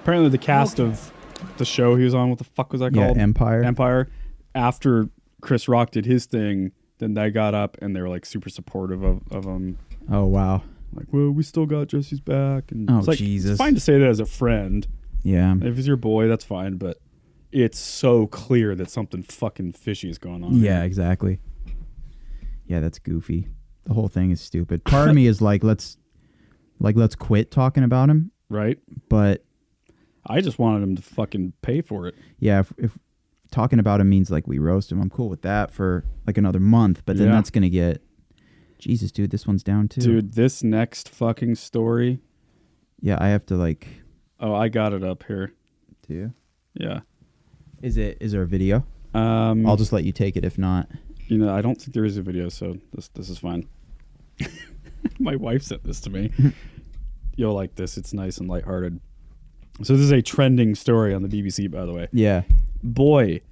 Apparently the cast of the show he was on, what the fuck was that called? Empire. After Chris Rock did his thing, then they got up and they were like super supportive of him. Oh, wow. Like, well, we still got Jesse's back. And oh, it's like, Jesus. It's fine to say that as a friend. Yeah. If he's your boy, that's fine. But it's so clear that something fucking fishy is going on. Yeah, exactly. Yeah, that's goofy. The whole thing is stupid. Part of me is like, let's quit talking about him. Right. But I just wanted him to fucking pay for it. Yeah, if talking about him means like we roast him, I'm cool with that for like another month. But then that's going to get... Jesus, dude, this one's down too. Dude, this next fucking story... Yeah, I have to like... Oh, I got it up here. Do you? Yeah. Is there a video? I'll just let you take it if not. You know, I don't think there is a video, so this is fine. My wife sent this to me. You'll like this. It's nice and lighthearted. So this is a trending story on the BBC, by the way. Yeah. Boy,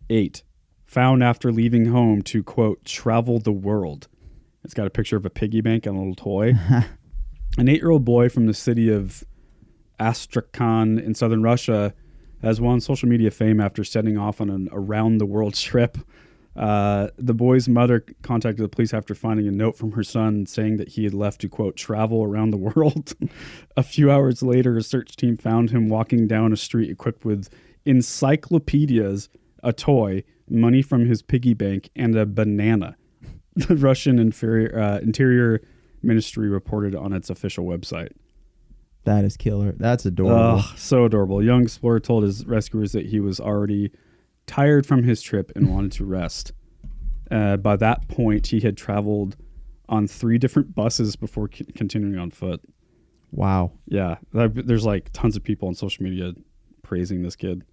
8, found after leaving home to, quote, travel the world. It's got a picture of a piggy bank and a little toy. An 8-year-old boy from the city of Astrakhan in southern Russia has won social media fame after setting off on an around-the-world trip. The boy's mother contacted the police after finding a note from her son saying that he had left to, quote, travel around the world. A few hours later, a search team found him walking down a street equipped with encyclopedias, a toy, money from his piggy bank, and a banana. The Russian Interior Ministry reported on its official website. That is killer. That's adorable. Oh, so adorable. Young explorer told his rescuers that he was already tired from his trip and wanted to rest. By that point, he had traveled on 3 different buses before continuing on foot. Wow. Yeah, there's like tons of people on social media praising this kid.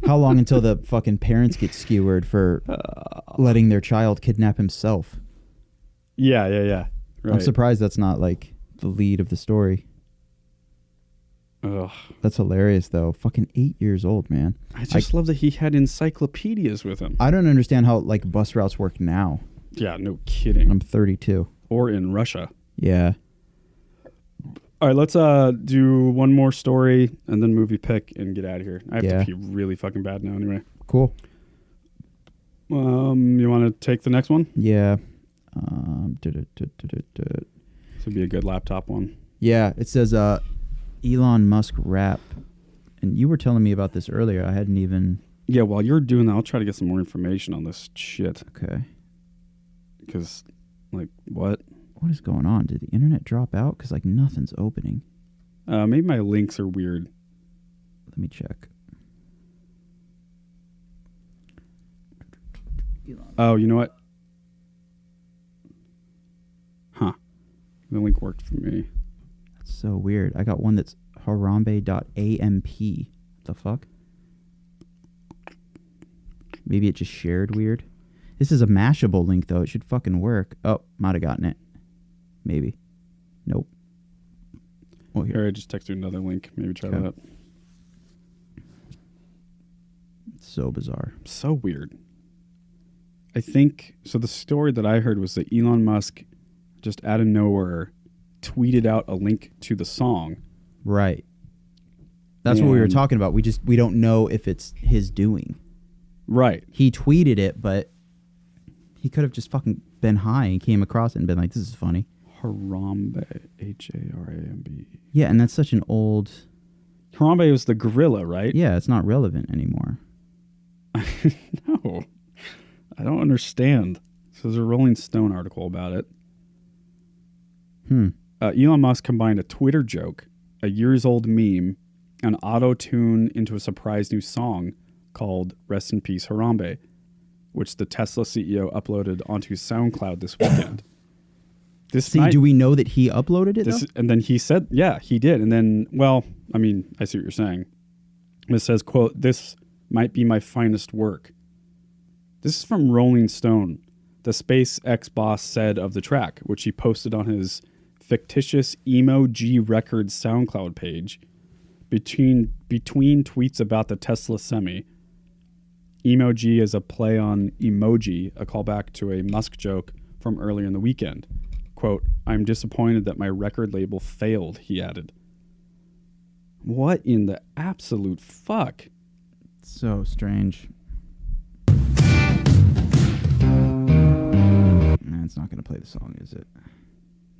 How long until the fucking parents get skewered for letting their child kidnap himself? Yeah. Right. I'm surprised that's not like the lead of the story. Ugh. That's hilarious, though. Fucking 8 years old, man. I just love that he had encyclopedias with him. I don't understand how like bus routes work now. Yeah, no kidding. I'm 32. Or in Russia. Yeah. All right, let's do one more story and then movie pick and get out of here. I have to pee really fucking bad now anyway. Cool. You want to take the next one? Yeah. This would be a good laptop one. Yeah, it says Elon Musk rap. And you were telling me about this earlier. I hadn't even... Yeah, while you're doing that, I'll try to get some more information on this shit. Okay. Because, like, what? What is going on? Did the internet drop out? Because, like, nothing's opening. Maybe my links are weird. Let me check. Oh, you know what? Huh. The link worked for me. That's so weird. I got one that's harambe.amp. What the fuck? Maybe it just shared weird. This is a Mashable link, though. It should fucking work. Oh, might have gotten it. Maybe. Nope. Oh, here. I just texted you another link. Maybe try that. It's so bizarre. So weird. I think, so the story that I heard was that Elon Musk just out of nowhere tweeted out a link to the song. Right. That's what we were talking about. We don't know if it's his doing. Right. He tweeted it, but he could have just fucking been high and came across it and been like, this is funny. Harambe. Harambe. Yeah, and that's such an old... Harambe was the gorilla, right? Yeah, it's not relevant anymore. No. I don't understand. So there's a Rolling Stone article about it. Elon Musk combined a Twitter joke, a years-old meme, and auto-tune into a surprise new song called Rest in Peace Harambe, which the Tesla CEO uploaded onto SoundCloud this weekend. Do we know that he uploaded it, though? And then he said, yeah, he did. And then, well, I mean, I see what you're saying. It says, quote, "This might be my finest work." This is from Rolling Stone. The SpaceX boss said of the track, which he posted on his fictitious Emo G Records SoundCloud page. Between tweets about the Tesla Semi, Emo G is a play on emoji, a callback to a Musk joke from earlier in the weekend. Quote, "I'm disappointed that my record label failed," he added. What in the absolute fuck? So strange. Nah, it's not going to play the song, is it?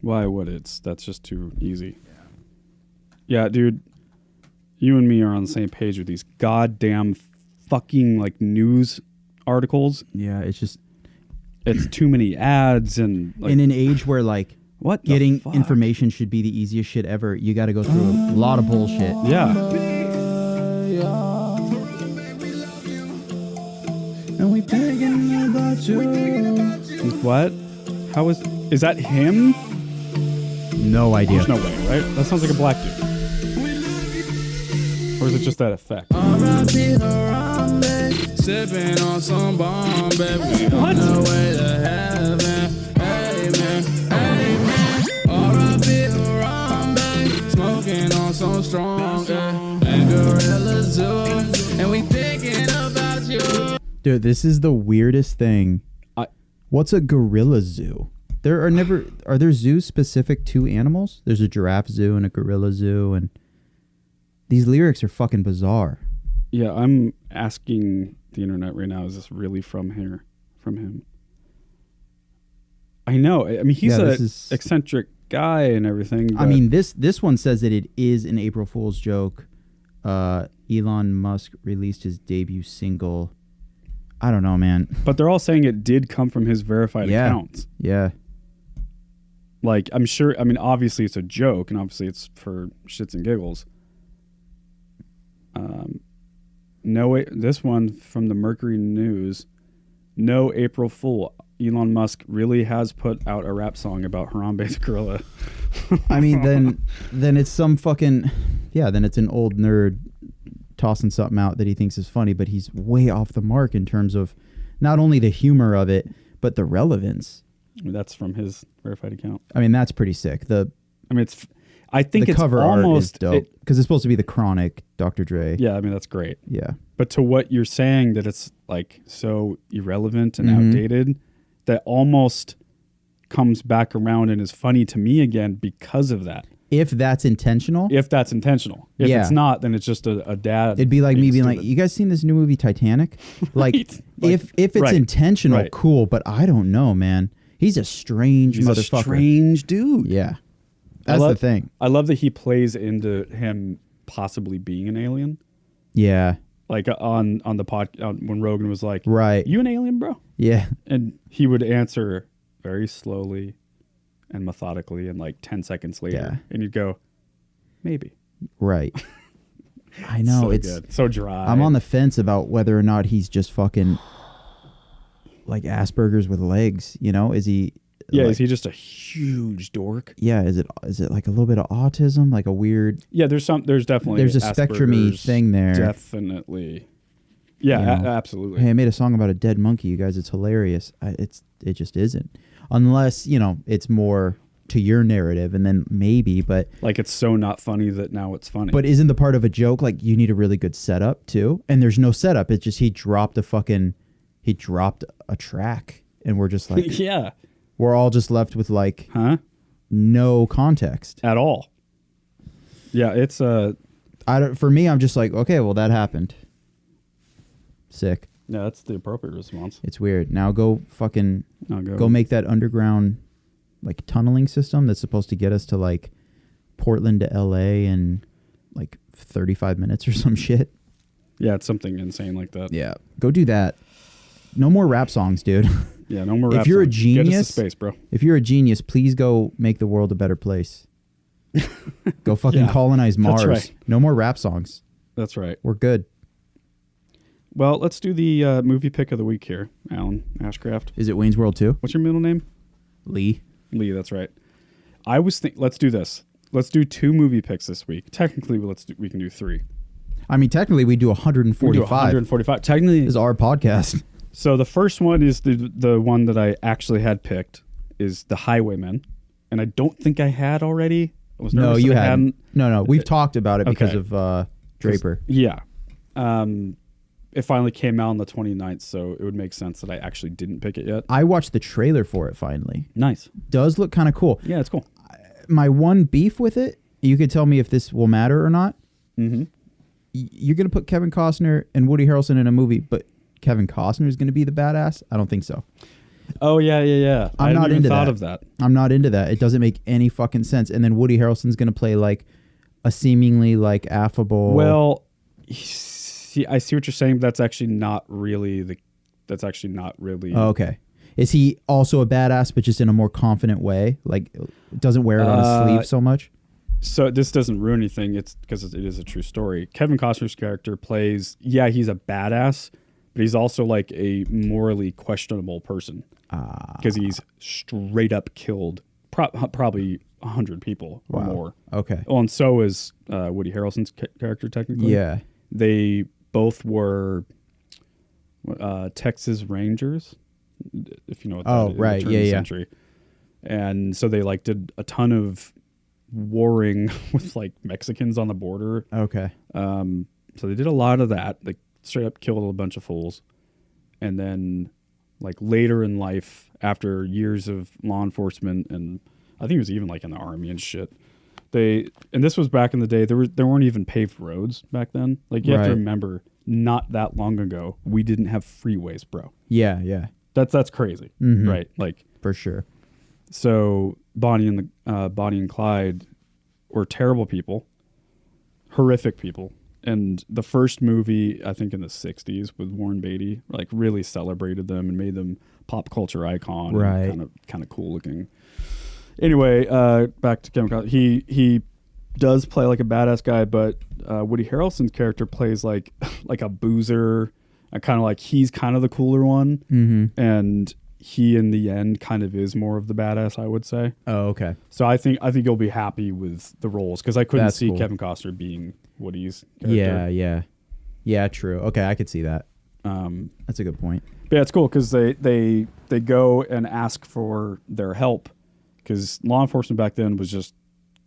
Why would it? That's just too easy. Yeah, dude. You and me are on the same page with these goddamn fucking like news articles. Yeah, it's too many ads and like, in an age where like what getting information should be the easiest shit ever. You got to go through a lot of bullshit. Yeah. And we thinking about you. What? How is that him? No idea. There's no way, right? That sounds like a black dude. Or is it just that effect? Sipping on some Bombay, we on the way to heaven. Amen, amen. R.I.P. Harambe, smoking on some strong, and Gorilla Zoo, and we thinking about you. Dude, this is the weirdest thing. What's a gorilla zoo? Are there zoos specific to animals? There's a giraffe zoo and a gorilla zoo, and these lyrics are fucking bizarre. Yeah, I'm asking the internet right now, is this really from him? I know. I mean, he's an eccentric guy and everything. I mean, this one says that it is an April Fool's joke. Elon Musk released his debut single. I don't know, man. But they're all saying it did come from his verified accounts. Yeah. Like, I'm sure, I mean, obviously it's a joke, and obviously it's for shits and giggles. No way. This one from the Mercury News. No April Fool. Elon Musk really has put out a rap song about Harambe the gorilla. I mean, then it's some fucking, then it's an old nerd tossing something out that he thinks is funny, but he's way off the mark in terms of not only the humor of it, but the relevance. I mean, that's from his verified account. I mean, that's pretty sick. I think the it's cover almost art is dope because it's supposed to be the Chronic Dr. Dre. Yeah, I mean, that's great. Yeah. But to what you're saying, that it's like so irrelevant and outdated, that almost comes back around and is funny to me again because of that. If that's intentional. If it's not, then it's just a dad. It'd be like me being like, you guys seen this new movie Titanic? Like, if it's intentional, cool, but I don't know, man. He's a strange motherfucker. A strange dude. Yeah. That's the thing. I love that he plays into him possibly being an alien. Yeah. Like on the pod when Rogan was like, right, you an alien, bro? Yeah. And he would answer very slowly and methodically and like 10 seconds later. Yeah. And you'd go, maybe. Right. I know. So it's good. So dry. I'm on the fence about whether or not he's just fucking like Asperger's with legs, you know? Is he Yeah, is he just a huge dork? Yeah, is it like a little bit of autism, like a weird? Yeah, there's definitely a spectrum-y thing there. Definitely. Yeah, You know? absolutely. Hey, I made a song about a dead monkey, you guys. It's hilarious. It just isn't, unless it's more to your narrative, and then maybe, but like it's so not funny that now it's funny. But isn't the part of a joke like you need a really good setup too? And there's no setup. It's just he dropped a track, and we're just like, yeah. We're all just left with like, no context at all. Yeah, it's for me, I'm just like, okay, well, that happened. Sick. Yeah, that's the appropriate response. It's weird. Now go make that underground like tunneling system that's supposed to get us to like Portland to LA in like 35 minutes or some shit. Yeah, it's something insane like that. Yeah, go do that. No more rap songs, dude. Yeah, no more rap songs. If you're a genius, get us to space, bro. If you're a genius, please go make the world a better place. Go fucking colonize Mars. That's right. No more rap songs. That's right. We're good. Well, let's do the movie pick of the week here, Alan Ashcraft. Is it Wayne's World 2? What's your middle name? Lee. Lee, that's right. I was let's do this. Let's do 2 movie picks this week. Technically, we can do 3. I mean, technically, we do 145. We do 145. Technically, this is our podcast. So the first one is the one that I actually had picked is The Highwaymen, and I don't think I had already. I was nervous you hadn't. No. We've talked about it because of Draper. Yeah. It finally came out on the 29th, so it would make sense that I actually didn't pick it yet. I watched the trailer for it finally. Nice. Does look kind of cool. Yeah, it's cool. My one beef with it, you could tell me if this will matter or not. Mm-hmm. You're going to put Kevin Costner and Woody Harrelson in a movie, but Kevin Costner is going to be the badass? I don't think so. Oh, yeah. I'm not into thought of that. I'm not into that. It doesn't make any fucking sense. And then Woody Harrelson's going to play like a seemingly like affable... Well, see, I see what you're saying, but that's actually not really... Oh, okay. Is he also a badass, but just in a more confident way? Like, doesn't wear it on his sleeve so much? So this doesn't ruin anything. It's because it is a true story. Kevin Costner's character plays... Yeah, he's a badass, but he's also like a morally questionable person. Because he's straight up killed probably 100 people or more. Okay. Well, and so is Woody Harrelson's character, technically. Yeah. They both were Texas Rangers, if you know what that is. Right. The turn of the century. And so they like did a ton of warring with like Mexicans on the border. Okay. So they did a lot of that. They straight up killed a bunch of fools. And then like later in life, after years of law enforcement, and I think it was even like in the army and shit, and this was back in the day, there weren't even paved roads back then. Like you have to remember, not that long ago, we didn't have freeways, bro. Yeah. That's crazy, right? Like for sure. So Bonnie and Clyde were terrible people, horrific people. And the first movie, I think in the 60s with Warren Beatty, like really celebrated them and made them pop culture icon. Right. And kind of cool looking. Anyway, back to Kevin Costner. He does play like a badass guy, but Woody Harrelson's character plays like a boozer I kind of like he's kind of the cooler one, and he in the end kind of is more of the badass, I would say. Oh, okay. So I think you'll be happy with the roles because I couldn't That's see cool. Kevin Costner being Woody's character. Yeah. True. Okay, I could see that. That's a good point. But yeah, it's cool because they go and ask for their help because law enforcement back then was just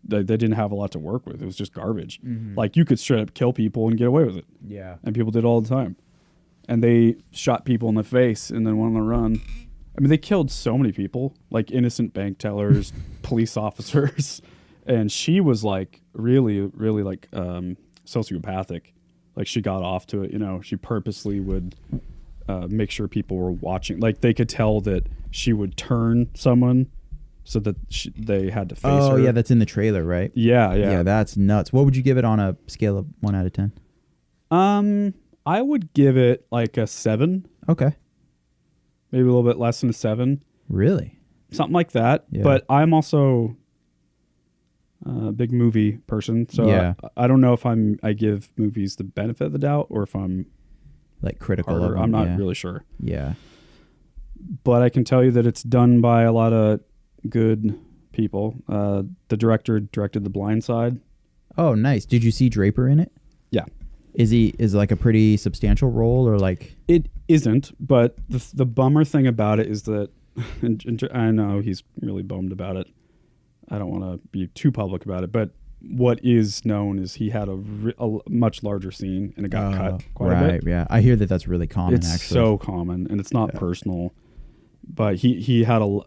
they didn't have a lot to work with. It was just garbage. Like you could straight up kill people and get away with it. Yeah. And people did all the time. And they shot people in the face and then went on the run. I mean, they killed so many people, like innocent bank tellers, police officers, and she was like really, really like sociopathic. Like she got off to it, you know. She purposely would make sure people were watching. Like they could tell that she would turn someone so that they had to face her. Oh yeah, that's in the trailer, right? Yeah. Yeah, that's nuts. What would you give it on a scale of 1 out of 10? I would give it like a 7. Okay. Maybe a little bit less than a 7. Really? Something like that. Yeah. But I'm also a big movie person, so Yeah. I don't know if I give movies the benefit of the doubt or if I'm Like critical harder. of them, I'm not yeah. really sure. Yeah. But I can tell you that it's done by a lot of good people. The director directed The Blind Side. Oh, nice. Did you see Draper in it? Yeah. Is like a pretty substantial role or like? It isn't, but the bummer thing about it is that, and I know he's really bummed about it. I don't want to be too public about it, but what is known is he had a much larger scene and it got cut quite a bit. Right, yeah. I hear that that's really common, It's actually. so common, and it's not personal. But he had a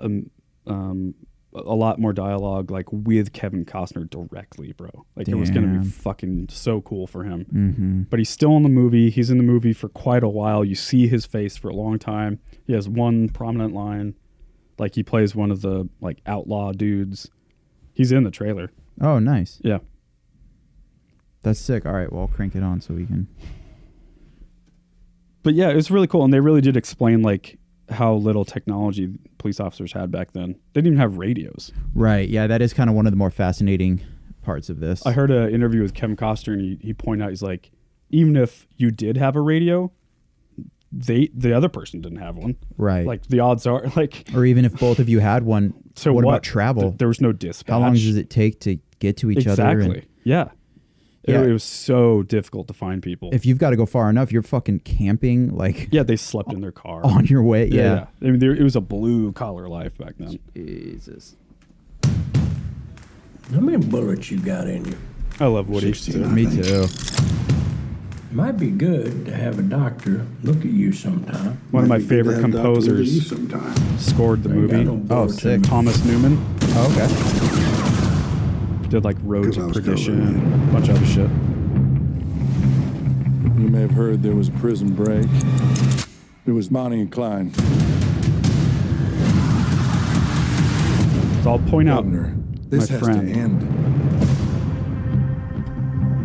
lot more dialogue like with Kevin Costner directly, bro. Like it was going to Damn. be fucking so cool for him. Mm-hmm. But he's still in the movie. He's in the movie for quite a while. You see his face for a long time. He has one prominent line, like he plays one of the like outlaw dudes. He's in the trailer. Oh, nice. Yeah. That's sick. All right, well, I'll crank it on so we can. But yeah, it's really cool, and they really did explain like how little technology police officers had back then. They didn't even have radios. Right. Yeah, that is kind of one of the more fascinating parts of this. I heard an interview with Kevin Costner, and he pointed out, he's like, even if you did have a radio, the other person didn't have one. Right. Like the odds are like. Or even if both of you had one. So what about travel? There was no dispatch. How long does it take to get to each other? Exactly. Yeah. It was so difficult to find people. If you've got to go far enough, you're fucking camping like. Yeah, they slept in their car on your way. Yeah. I mean, it was a blue collar life back then. Jesus. How many bullets you got in you? I love Woody. 16, Me too. Might be good to have a doctor look at you sometime. One of my favorite composers scored the movie. Oh, sick. Thomas Newman. Oh, okay. Did like Road to Perdition, a bunch of other shit. You may have heard there was a prison break. It was Bonnie and Clyde. So I'll point out, Governor, this my has friend. to end.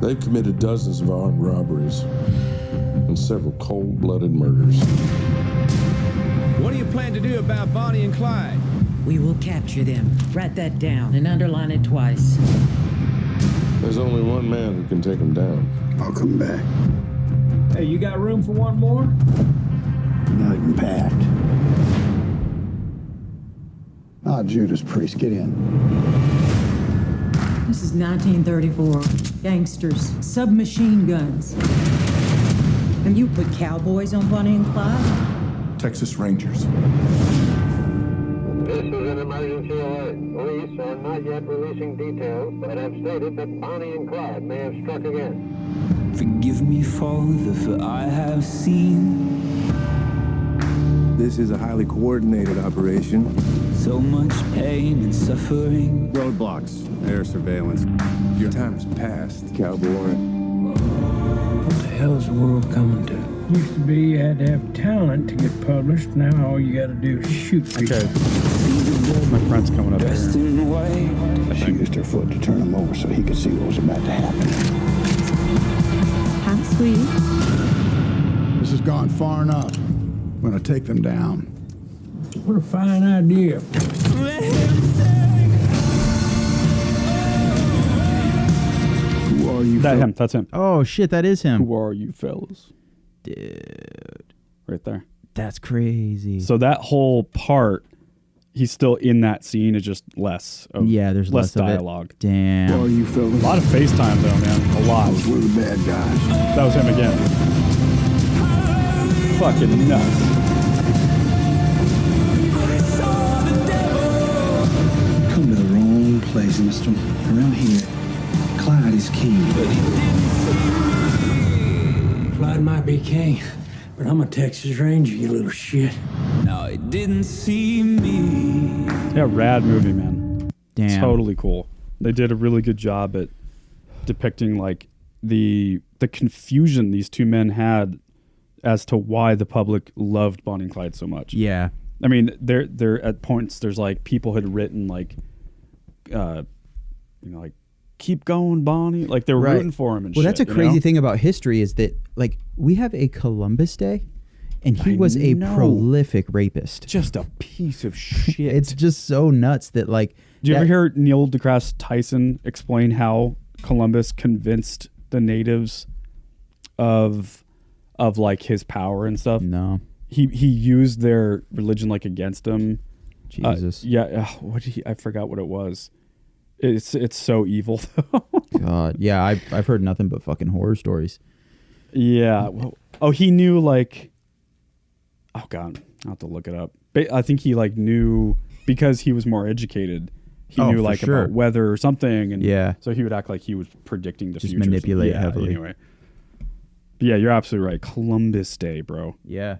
They've committed dozens of armed robberies and several cold-blooded murders. What do you plan to do about Bonnie and Clyde? We will capture them. Write that down and underline it twice. There's only one man who can take them down. I'll come back. Hey, you got room for one more? Not even packed. Ah, Judas Priest, get in. This is 1934. Gangsters, submachine guns. And you put cowboys on Bonnie and Clyde? Texas Rangers. This is an emergency alert. Police are not yet releasing details, but have stated that Bonnie and Clyde may have struck again. Forgive me, Father, for I have seen This is a highly coordinated operation. so much pain and suffering. Roadblocks, air surveillance. Your time has passed, cowboy. What the hell is the world coming to? Used to be you had to have talent to get published. Now all you got to do is shoot people. Okay. My friend's coming up Dressed here. in white. She used her foot to turn him over so he could see what was about to happen. How sweet. This has gone far enough. I'm going to take them down. What a fine idea. Who are you? That's him. Oh shit, that is him. Who are you fellas? Dude. Right there. That's crazy. So that whole part, he's still in that scene. It's just less. There's less dialogue. Damn. Well, you fellas. A lot of FaceTime though, man. A lot. We're the bad guys. That was him again. Fucking nuts. Come to the wrong place, mister. Around here, Clyde is king. Clyde might be king, but I'm a Texas Ranger, you little shit. No, it didn't see me. Yeah, rad movie, man. Damn. Totally cool. They did a really good job at depicting like the confusion these two men had as to why the public loved Bonnie and Clyde so much. Yeah. I mean, there at points there's like people had written like, like keep going, Bonnie. Like they were rooting for him and shit. Well, that's a crazy thing about history is that like we have a Columbus Day, and he was a prolific rapist. Just a piece of shit. It's just so nuts that like. Did you ever hear Neil deGrasse Tyson explain how Columbus convinced the natives of like his power and stuff? No. He used their religion like against them. Jesus. I forgot what it was. It's so evil though. God. Yeah, I've heard nothing but fucking horror stories. Yeah. Well, he knew like. Oh God, I'll have to look it up. But I think he like knew because he was more educated. He knew like about weather or something, and so he would act like he was predicting the future. Just manipulate heavily. Anyway, but yeah, you're absolutely right. Columbus Day, bro. Yeah,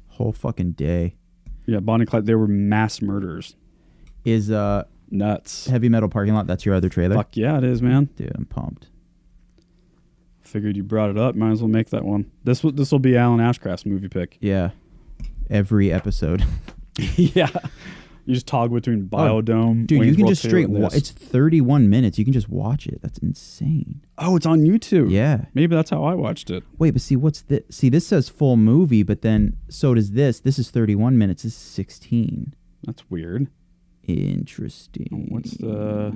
whole fucking day. Yeah, Bonnie and Clyde, they were mass murders. Is nuts. Heavy Metal Parking Lot? That's your other trailer? Fuck yeah, it is, man. Dude, I'm pumped. Figured you brought it up. Might as well make that one. This will be Alan Ashcraft's movie pick. Yeah, every episode. Yeah. You just toggle between Biodome. Dude, Wayne's you can World just straight it's 31 minutes. You can just watch it. That's insane. Oh, it's on YouTube. Yeah. Maybe that's how I watched it. Wait, but see, what's this? See, this says full movie, but then so does this. This is 31 minutes. This is 16. That's weird. Interesting. What's the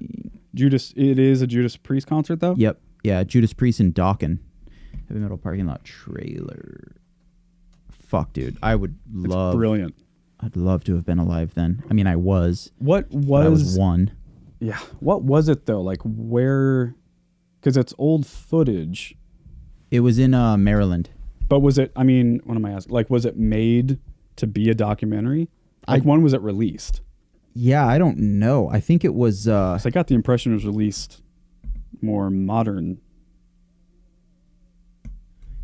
Judas? It is a Judas Priest concert, though? Yep. Yeah, Judas Priest and Dawkins. Heavy Metal Parking Lot trailer. Fuck, dude. I would love... It's brilliant. I'd love to have been alive then. I mean, I was. What was... I was one. Yeah. What was it, though? Like, where... Because it's old footage. It was in Maryland. But was it... I mean, what am I asking? Like, was it made to be a documentary? Like, when was it released? Yeah, I don't know. I think it was... 'cause I got the impression it was released more modern.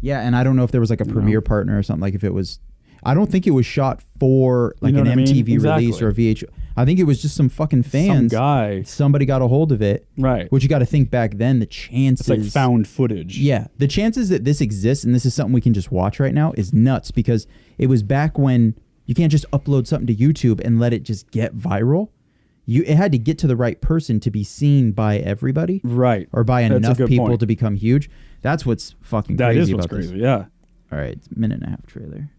Yeah, and I don't know if there was like a premiere partner or something. Like if it was... I don't think it was shot for like an MTV release or a VH. I think it was just some fucking fans. Some guy. Somebody got a hold of it. Right. Which you got to think back then, the chances... It's like found footage. Yeah. The chances that this exists and this is something we can just watch right now is nuts because it was back when you can't just upload something to YouTube and let it just get viral. It had to get to the right person to be seen by everybody. Right. Or by enough people to become huge. That's what's fucking crazy about this. That is what's crazy, yeah. All right. It's a minute and a half trailer.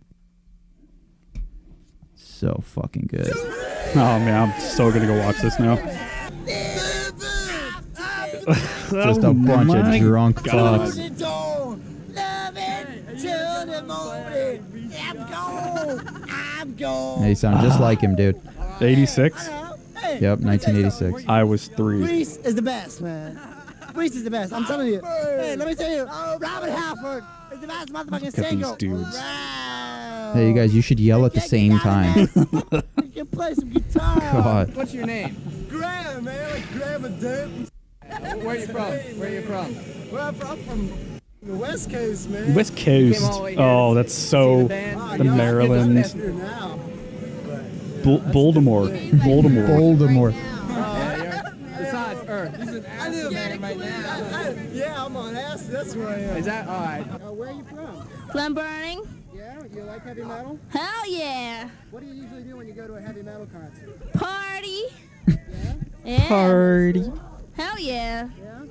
So fucking good. Oh man, I'm so gonna go watch this now. Just a bunch of drunk fucks. Yeah, you sound just like him, dude. 86? Yep, 1986. I was 3. Reese is the best, man. Reese is the best. I'm telling you. Hey, let me tell you, Robert Halford is the best motherfucking singer. Look at these dudes. Hey, you guys, you should yell at the same time. You can play some guitar. God. What's your name? Graham, man. Like Graham and Dave. Where are you from? Where are you from? Well, I'm from the West Coast, man. West Coast. Oh, that's so the Maryland. Baltimore. Baltimore. Besides Earth. This is an acid man right now. Yeah, I'm on acid. That's where I am. Is that all right? Where are you from? Glen Burning. Yeah, you like heavy metal? Hell yeah. What do you usually do when you go to a heavy metal concert? Party. Yeah? Yeah. Party. Hell yeah. Yeah?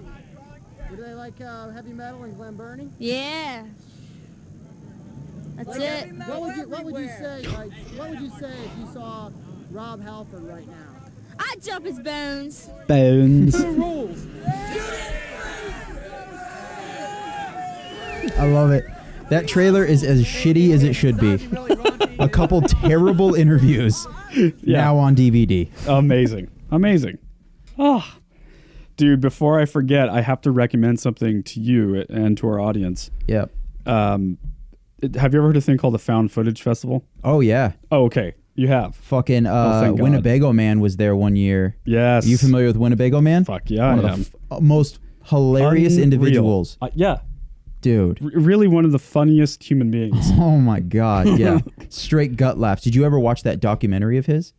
Do they like heavy metal in Glen Burning? Yeah. That's Like, it. What would you say? Like, what would you say if you saw Rob Halford right now? I'd jump his bones. Bones. Rules. I love it. That trailer is as shitty as it should be. A couple terrible interviews now on DVD. Amazing. Oh, dude, before I forget, I have to recommend something to you and to our audience. Yep. Have you ever heard of a thing called the Found Footage Festival? Oh, yeah. Oh, okay. You have. Fucking Winnebago Man was there one year. Yes. Are you familiar with Winnebago Man? Fuck yeah, one I of the most hilarious individuals. Yeah. Dude. Really one of the funniest human beings. Oh, my God. Yeah. Straight gut laughs. Did you ever watch that documentary of his?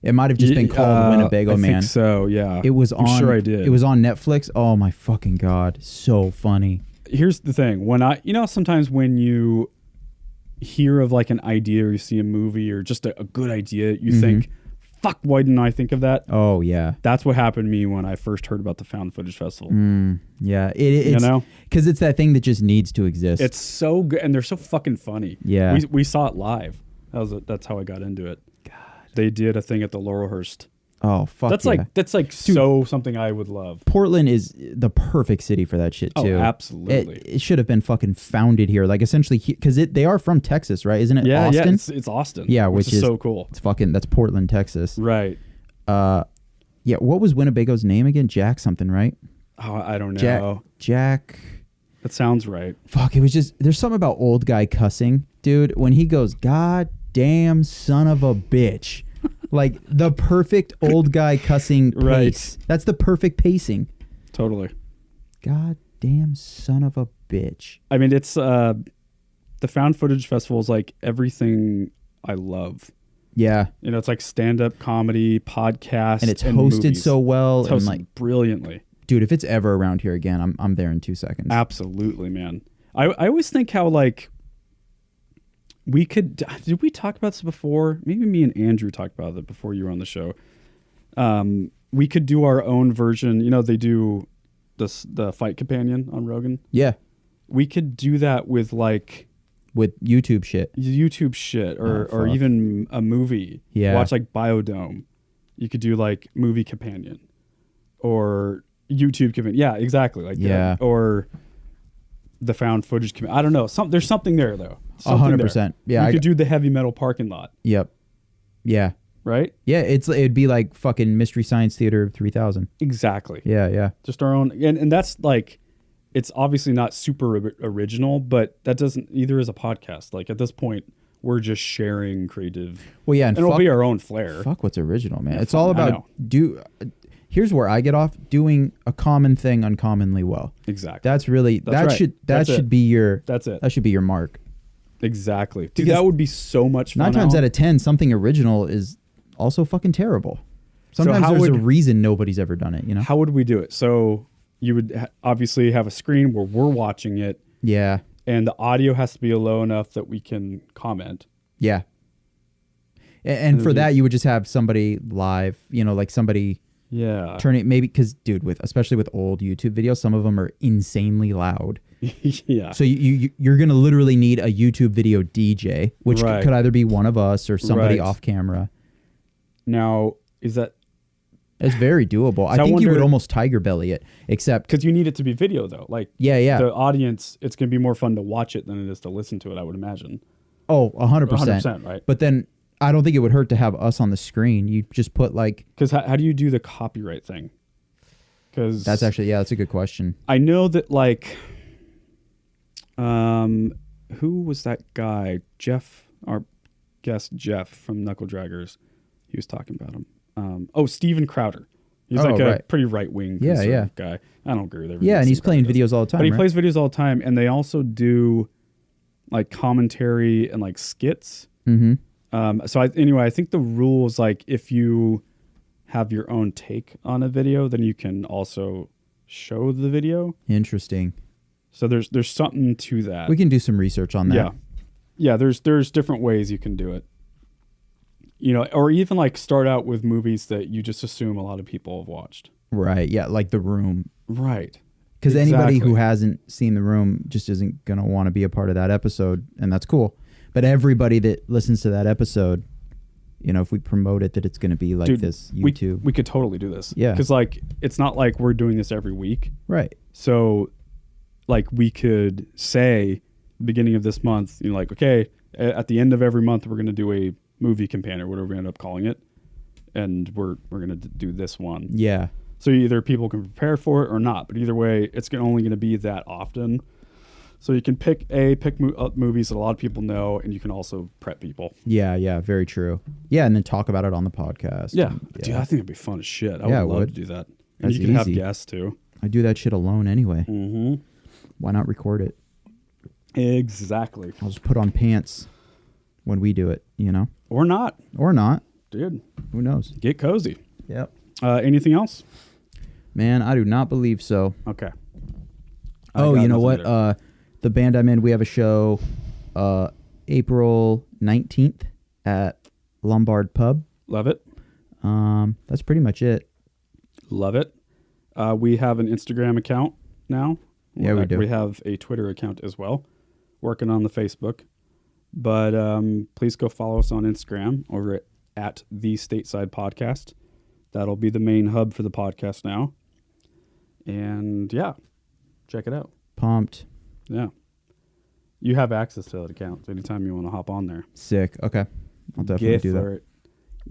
It might have just been called Winnebago Man. I think so, yeah. It was on. I'm sure I did. It was on Netflix. Oh, my fucking God. So funny. Here's the thing. When sometimes when you hear of like an idea or you see a movie or just a good idea, you think, fuck, why didn't I think of that? Oh, yeah. That's what happened to me when I first heard about the Found Footage Festival. Yeah. It's, because it's that thing that just needs to exist. It's so good. And they're so fucking funny. Yeah. We saw it live. That's how I got into it. God. They did a thing at the Laurelhurst. Oh, fuck that's yeah. That's like Dude, so something I would love. Portland is the perfect city for that shit too. Oh, absolutely. It should have been fucking founded here, like essentially, because they are from Texas, right? Isn't it? Yeah, Austin? yeah. It's Austin. Yeah, which is so cool. It's fucking. That's Portland, Texas. Right. Yeah. What was Winnebago's name again? Jack something, right? Oh, I don't know. Jack. That sounds right. Fuck. It was just. There's something about old guy cussing, dude. When he goes, "God damn son of a bitch." Like the perfect old guy cussing pace. Right. That's the perfect pacing. Totally. God damn son of a bitch. I mean, it's the Found Footage Festival is like everything I love. Yeah. You know, it's like stand-up comedy, podcast, and it's hosted movies. so well. It's and hosted like brilliantly. Dude, if it's ever around here again, I'm there in 2 seconds. Absolutely, man. I always think how like did we talk about this before? Maybe me and Andrew talked about it before you were on the show. We could do our own version. You know, they do the Fight Companion on Rogan. Yeah. We could do that with YouTube shit. Or even a movie. Yeah. Watch like Biodome. You could do like Movie Companion or YouTube Companion. Yeah, exactly. Like that. Or the Found Footage Companion. I don't know. There's something there though. 100%. Yeah. You could do the Heavy Metal Parking Lot. Yep. Yeah. Right? Yeah, it'd be like fucking Mystery Science Theater 3000. Exactly. Yeah, yeah. Just our own, and that's like, it's obviously not super original, but that doesn't either as a podcast. Like at this point, we're just sharing creative. Well, yeah, and it'll be our own flair. Fuck what's original, man. It's all about here's where I get off: doing a common thing uncommonly well. Exactly. That's really that should be your That should be your mark. Exactly. Dude, that would be so much fun. 9 times out of 10, something original is also fucking terrible. Sometimes there's a reason nobody's ever done it, you know? How would we do it? So you would obviously have a screen where we're watching it. Yeah. And the audio has to be low enough that we can comment. Yeah. And for that, you would just have somebody live, you know, like somebody turn it, maybe, because, dude, especially with old YouTube videos, some of them are insanely loud. Yeah. So you're going to literally need a YouTube video DJ, which could either be one of us or somebody off camera. Now, is that... It's very doable. I think you would almost Tiger Belly it, except... Because you need it to be video, though. Like, yeah. The audience, it's going to be more fun to watch it than it is to listen to it, I would imagine. Oh, 100%. 100%, right. But then I don't think it would hurt to have us on the screen. You just put like... Because how do you do the copyright thing? Because... That's actually, that's a good question. I know that like... who was that guy? Jeff, our guest Jeff from Knuckle Draggers. He was talking about him. Steven Crowder. He's like a pretty right-wing conservative guy. I don't agree with everything. Yeah, and he's playing videos all the time. But he plays videos all the time, and they also do like commentary and like skits. Mm-hmm. So I think the rule is like if you have your own take on a video, then you can also show the video. Interesting. So there's something to that. We can do some research on that. Yeah. There's different ways you can do it. You know, or even like start out with movies that you just assume a lot of people have watched. Right. Yeah, like The Room. Right. Because anybody who hasn't seen The Room just isn't going to want to be a part of that episode, and that's cool. But everybody that listens to that episode, you know, if we promote it, that it's going to be like this YouTube. We could totally do this. Yeah. Because like it's not like we're doing this every week. Right. So like we could say beginning of this month, like, okay, at the end of every month, we're going to do a movie companion or whatever we end up calling it. And we're going to do this one. Yeah. So either people can prepare for it or not. But either way, it's only going to be that often. So you can pick movies that a lot of people know, and you can also prep people. Yeah, very true. Yeah, and then talk about it on the podcast. Yeah. Dude, I think it'd be fun as shit. I would love to do that. And That's you can easy. have guests, too. I do that shit alone anyway. Mm-hmm. Why not record it? Exactly. I'll just put on pants when we do it, Or not. Or not. Dude. Who knows? Get cozy. Yep. Anything else? Man, I do not believe so. Okay. Oh, you know what? The band I'm in, we have a show April 19th at Lombard Pub. Love it. That's pretty much it. Love it. We have an Instagram account now. Yeah, we do. We have a Twitter account as well. Working on the Facebook. But please go follow us on Instagram over at the Stateside Podcast. That'll be the main hub for the podcast now. And yeah, check it out. Pumped. Yeah. You have access to that account anytime you want to hop on there. Sick. Okay. I'll definitely do that.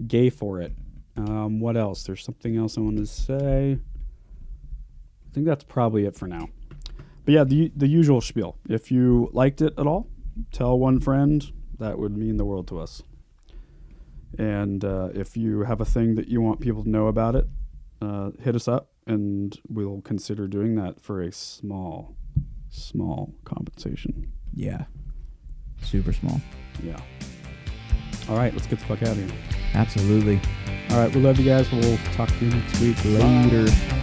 Gay for it. What else? There's something else I wanted to say. I think that's probably it for now. But yeah, the usual spiel. If you liked it at all, tell one friend. That would mean the world to us. And if you have a thing that you want people to know about it, hit us up, and we'll consider doing that for a small compensation. Yeah. Super small. Yeah. All right, let's get the fuck out of here. Absolutely. All right, we love you guys. We'll talk to you next week. Later. Bye.